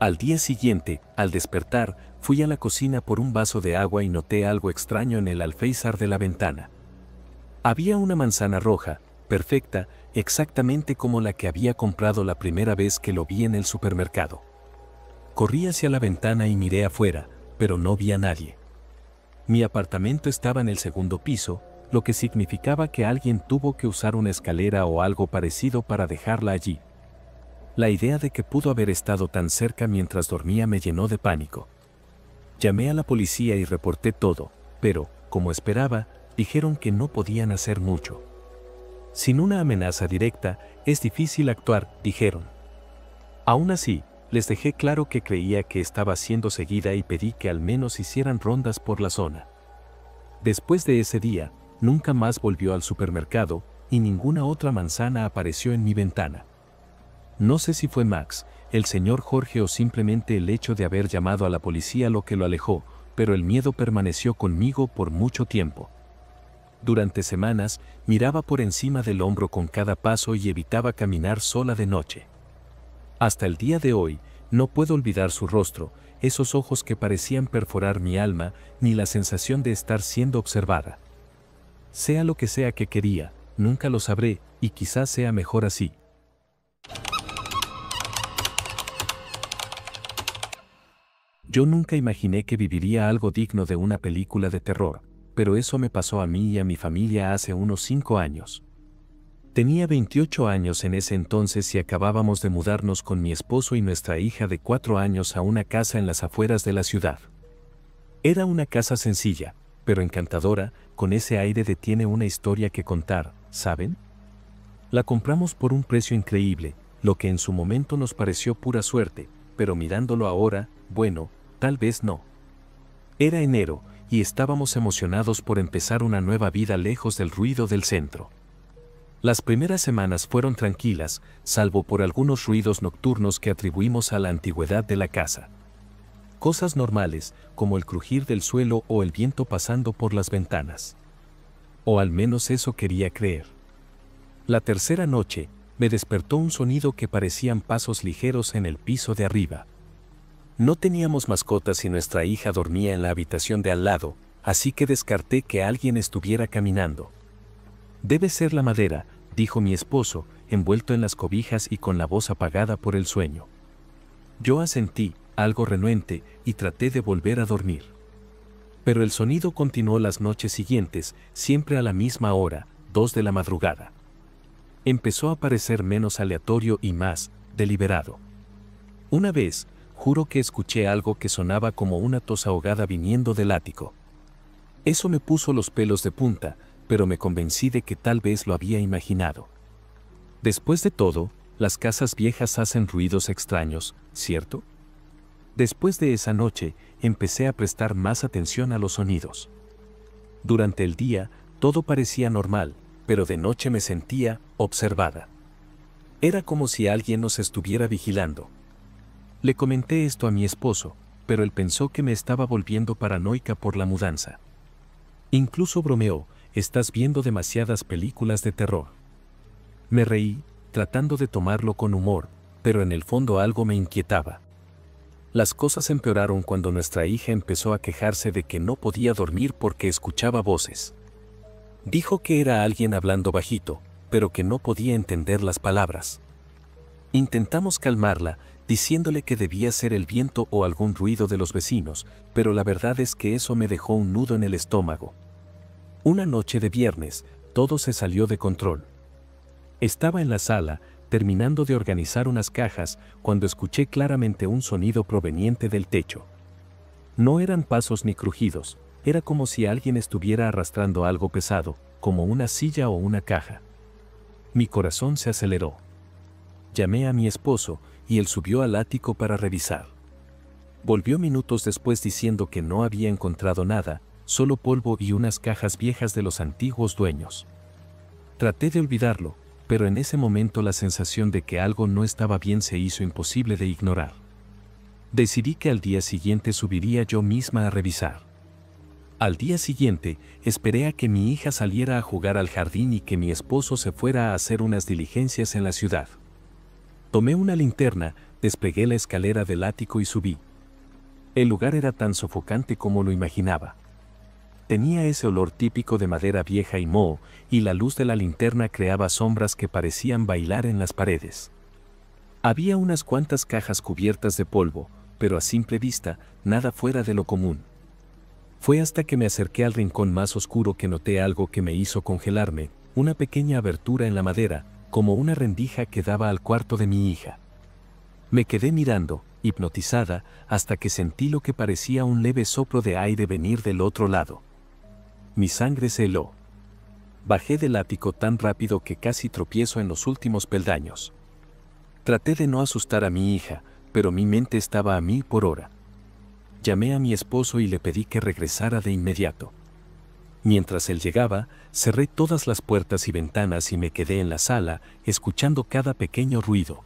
Speaker 1: Al día siguiente, al despertar, fui a la cocina por un vaso de agua y noté algo extraño en el alféizar de la ventana. Había una manzana roja, perfecta, exactamente como la que había comprado la primera vez que lo vi en el supermercado. Corrí hacia la ventana y miré afuera, pero no vi a nadie. Mi apartamento estaba en el segundo piso, lo que significaba que alguien tuvo que usar una escalera o algo parecido para dejarla allí. La idea de que pudo haber estado tan cerca mientras dormía me llenó de pánico. Llamé a la policía y reporté todo, pero, como esperaba, dijeron que no podían hacer mucho. Sin una amenaza directa, es difícil actuar, dijeron. Aún así, les dejé claro que creía que estaba siendo seguida y pedí que al menos hicieran rondas por la zona. Después de ese día, nunca más volvió al supermercado y ninguna otra manzana apareció en mi ventana. No sé si fue Max, el señor Jorge o simplemente el hecho de haber llamado a la policía lo que lo alejó, pero el miedo permaneció conmigo por mucho tiempo. Durante semanas, miraba por encima del hombro con cada paso y evitaba caminar sola de noche. Hasta el día de hoy, no puedo olvidar su rostro, esos ojos que parecían perforar mi alma, ni la sensación de estar siendo observada. Sea lo que sea que quería, nunca lo sabré, y quizás sea mejor así. Yo nunca imaginé que viviría algo digno de una película de terror, pero eso me pasó a mí y a mi familia hace unos 5 años. Tenía 28 años en ese entonces y acabábamos de mudarnos con mi esposo y nuestra hija de 4 años a una casa en las afueras de la ciudad. Era una casa sencilla, pero encantadora, con ese aire de tiene una historia que contar, ¿saben? La compramos por un precio increíble, lo que en su momento nos pareció pura suerte, pero mirándolo ahora, bueno, tal vez no. Era enero, y estábamos emocionados por empezar una nueva vida lejos del ruido del centro. Las primeras semanas fueron tranquilas, salvo por algunos ruidos nocturnos que atribuimos a la antigüedad de la casa. Cosas normales, como el crujir del suelo o el viento pasando por las ventanas. O al menos eso quería creer. La tercera noche, me despertó un sonido que parecían pasos ligeros en el piso de arriba. No teníamos mascotas y nuestra hija dormía en la habitación de al lado, así que descarté que alguien estuviera caminando. Debe ser la madera, dijo mi esposo, envuelto en las cobijas y con la voz apagada por el sueño. Yo asentí, algo renuente, y traté de volver a dormir. Pero el sonido continuó las noches siguientes, siempre a la misma hora, 2 de la madrugada. Empezó a parecer menos aleatorio y más deliberado. Una vez, juro que escuché algo que sonaba como una tos ahogada viniendo del ático. Eso me puso los pelos de punta, pero me convencí de que tal vez lo había imaginado. Después de todo, las casas viejas hacen ruidos extraños, ¿cierto? Después de esa noche, empecé a prestar más atención a los sonidos. Durante el día, todo parecía normal, pero de noche me sentía observada. Era como si alguien nos estuviera vigilando. Le comenté esto a mi esposo, pero él pensó que me estaba volviendo paranoica por la mudanza. Incluso bromeó, «Estás viendo demasiadas películas de terror». Me reí, tratando de tomarlo con humor, pero en el fondo algo me inquietaba. Las cosas empeoraron cuando nuestra hija empezó a quejarse de que no podía dormir porque escuchaba voces. Dijo que era alguien hablando bajito, pero que no podía entender las palabras. Intentamos calmarla, diciéndole que debía ser el viento o algún ruido de los vecinos, pero la verdad es que eso me dejó un nudo en el estómago. Una noche de viernes, todo se salió de control. Estaba en la sala, terminando de organizar unas cajas, cuando escuché claramente un sonido proveniente del techo. No eran pasos ni crujidos, era como si alguien estuviera arrastrando algo pesado, como una silla o una caja. Mi corazón se aceleró. Llamé a mi esposo, y él subió al ático para revisar. Volvió minutos después diciendo que no había encontrado nada, solo polvo y unas cajas viejas de los antiguos dueños. Traté de olvidarlo, pero en ese momento la sensación de que algo no estaba bien se hizo imposible de ignorar. Decidí que al día siguiente subiría yo misma a revisar. Al día siguiente, esperé a que mi hija saliera a jugar al jardín y que mi esposo se fuera a hacer unas diligencias en la ciudad. Tomé una linterna, desplegué la escalera del ático y subí. El lugar era tan sofocante como lo imaginaba. Tenía ese olor típico de madera vieja y moho, y la luz de la linterna creaba sombras que parecían bailar en las paredes. Había unas cuantas cajas cubiertas de polvo, pero a simple vista, nada fuera de lo común. Fue hasta que me acerqué al rincón más oscuro que noté algo que me hizo congelarme, una pequeña abertura en la madera, como una rendija que daba al cuarto de mi hija. Me quedé mirando, hipnotizada, hasta que sentí lo que parecía un leve soplo de aire venir del otro lado. Mi sangre se heló. Bajé del ático tan rápido que casi tropiezo en los últimos peldaños. Traté de no asustar a mi hija, pero mi mente estaba a 1000 por hora. Llamé a mi esposo y le pedí que regresara de inmediato. Mientras él llegaba, cerré todas las puertas y ventanas y me quedé en la sala, escuchando cada pequeño ruido.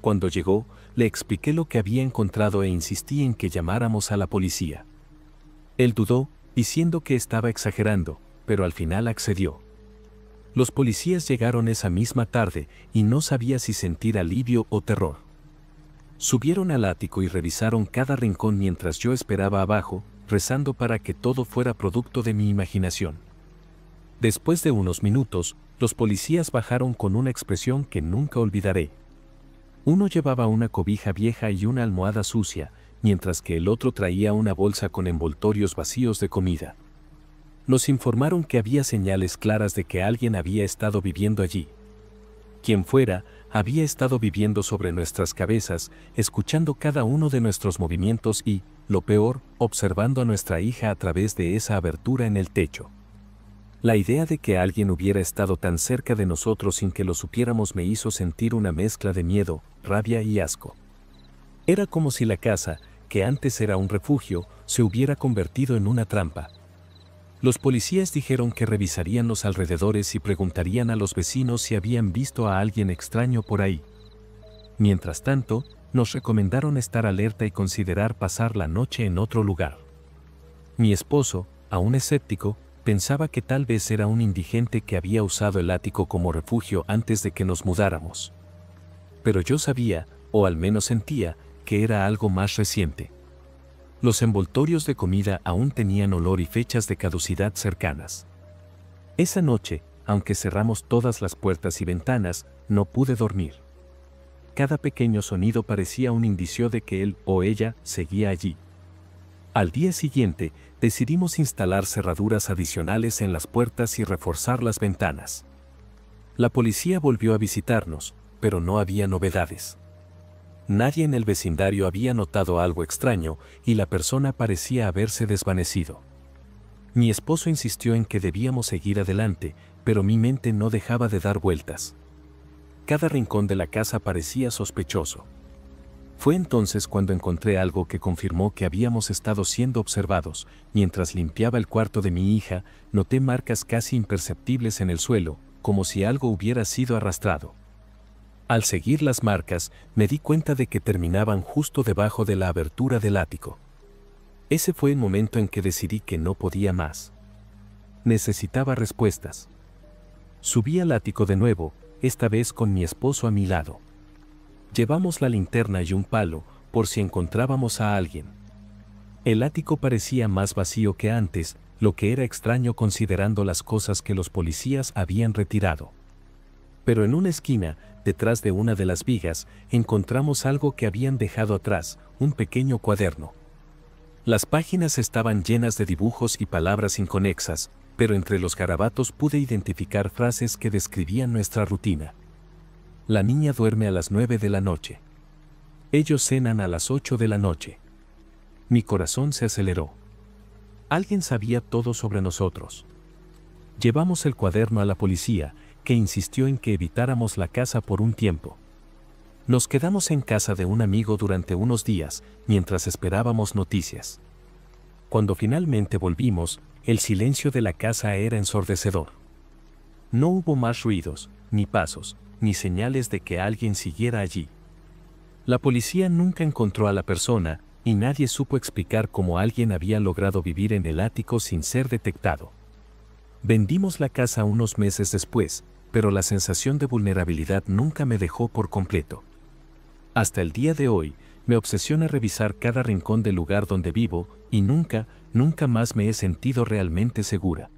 Speaker 1: Cuando llegó, le expliqué lo que había encontrado e insistí en que llamáramos a la policía. Él dudó, diciendo que estaba exagerando, pero al final accedió. Los policías llegaron esa misma tarde y no sabía si sentir alivio o terror. Subieron al ático y revisaron cada rincón mientras yo esperaba abajo, rezando para que todo fuera producto de mi imaginación. Después de unos minutos, los policías bajaron con una expresión que nunca olvidaré. Uno llevaba una cobija vieja y una almohada sucia, mientras que el otro traía una bolsa con envoltorios vacíos de comida. Nos informaron que había señales claras de que alguien había estado viviendo allí. Quien fuera, había estado viviendo sobre nuestras cabezas, escuchando cada uno de nuestros movimientos y, lo peor, observando a nuestra hija a través de esa abertura en el techo. La idea de que alguien hubiera estado tan cerca de nosotros sin que lo supiéramos me hizo sentir una mezcla de miedo, rabia y asco. Era como si la casa, que antes era un refugio, se hubiera convertido en una trampa. Los policías dijeron que revisarían los alrededores y preguntarían a los vecinos si habían visto a alguien extraño por ahí. Mientras tanto, nos recomendaron estar alerta y considerar pasar la noche en otro lugar. Mi esposo, aún escéptico, pensaba que tal vez era un indigente que había usado el ático como refugio antes de que nos mudáramos. Pero yo sabía, o al menos sentía, que era algo más reciente. Los envoltorios de comida aún tenían olor y fechas de caducidad cercanas. Esa noche, aunque cerramos todas las puertas y ventanas, no pude dormir. Cada pequeño sonido parecía un indicio de que él o ella seguía allí. Al día siguiente, decidimos instalar cerraduras adicionales en las puertas y reforzar las ventanas. La policía volvió a visitarnos, pero no había novedades. Nadie en el vecindario había notado algo extraño y la persona parecía haberse desvanecido. Mi esposo insistió en que debíamos seguir adelante, pero mi mente no dejaba de dar vueltas. Cada rincón de la casa parecía sospechoso. Fue entonces cuando encontré algo que confirmó que habíamos estado siendo observados. Mientras limpiaba el cuarto de mi hija, noté marcas casi imperceptibles en el suelo, como si algo hubiera sido arrastrado. Al seguir las marcas, me di cuenta de que terminaban justo debajo de la abertura del ático. Ese fue el momento en que decidí que no podía más. Necesitaba respuestas. Subí al ático de nuevo, esta vez con mi esposo a mi lado. Llevamos la linterna y un palo, por si encontrábamos a alguien. El ático parecía más vacío que antes, lo que era extraño considerando las cosas que los policías habían retirado. Pero en una esquina, detrás de una de las vigas, encontramos algo que habían dejado atrás, un pequeño cuaderno. Las páginas estaban llenas de dibujos y palabras inconexas, pero entre los garabatos pude identificar frases que describían nuestra rutina. La niña duerme a las 9 de la noche. Ellos cenan a las 8 de la noche. Mi corazón se aceleró. Alguien sabía todo sobre nosotros. Llevamos el cuaderno a la policía, que insistió en que evitáramos la casa por un tiempo. Nos quedamos en casa de un amigo durante unos días, mientras esperábamos noticias. Cuando finalmente volvimos, el silencio de la casa era ensordecedor. No hubo más ruidos, ni pasos, ni señales de que alguien siguiera allí. La policía nunca encontró a la persona, y nadie supo explicar cómo alguien había logrado vivir en el ático sin ser detectado. Vendimos la casa unos meses después, pero la sensación de vulnerabilidad nunca me dejó por completo. Hasta el día de hoy, me obsesiona revisar cada rincón del lugar donde vivo, y nunca más me he sentido realmente segura.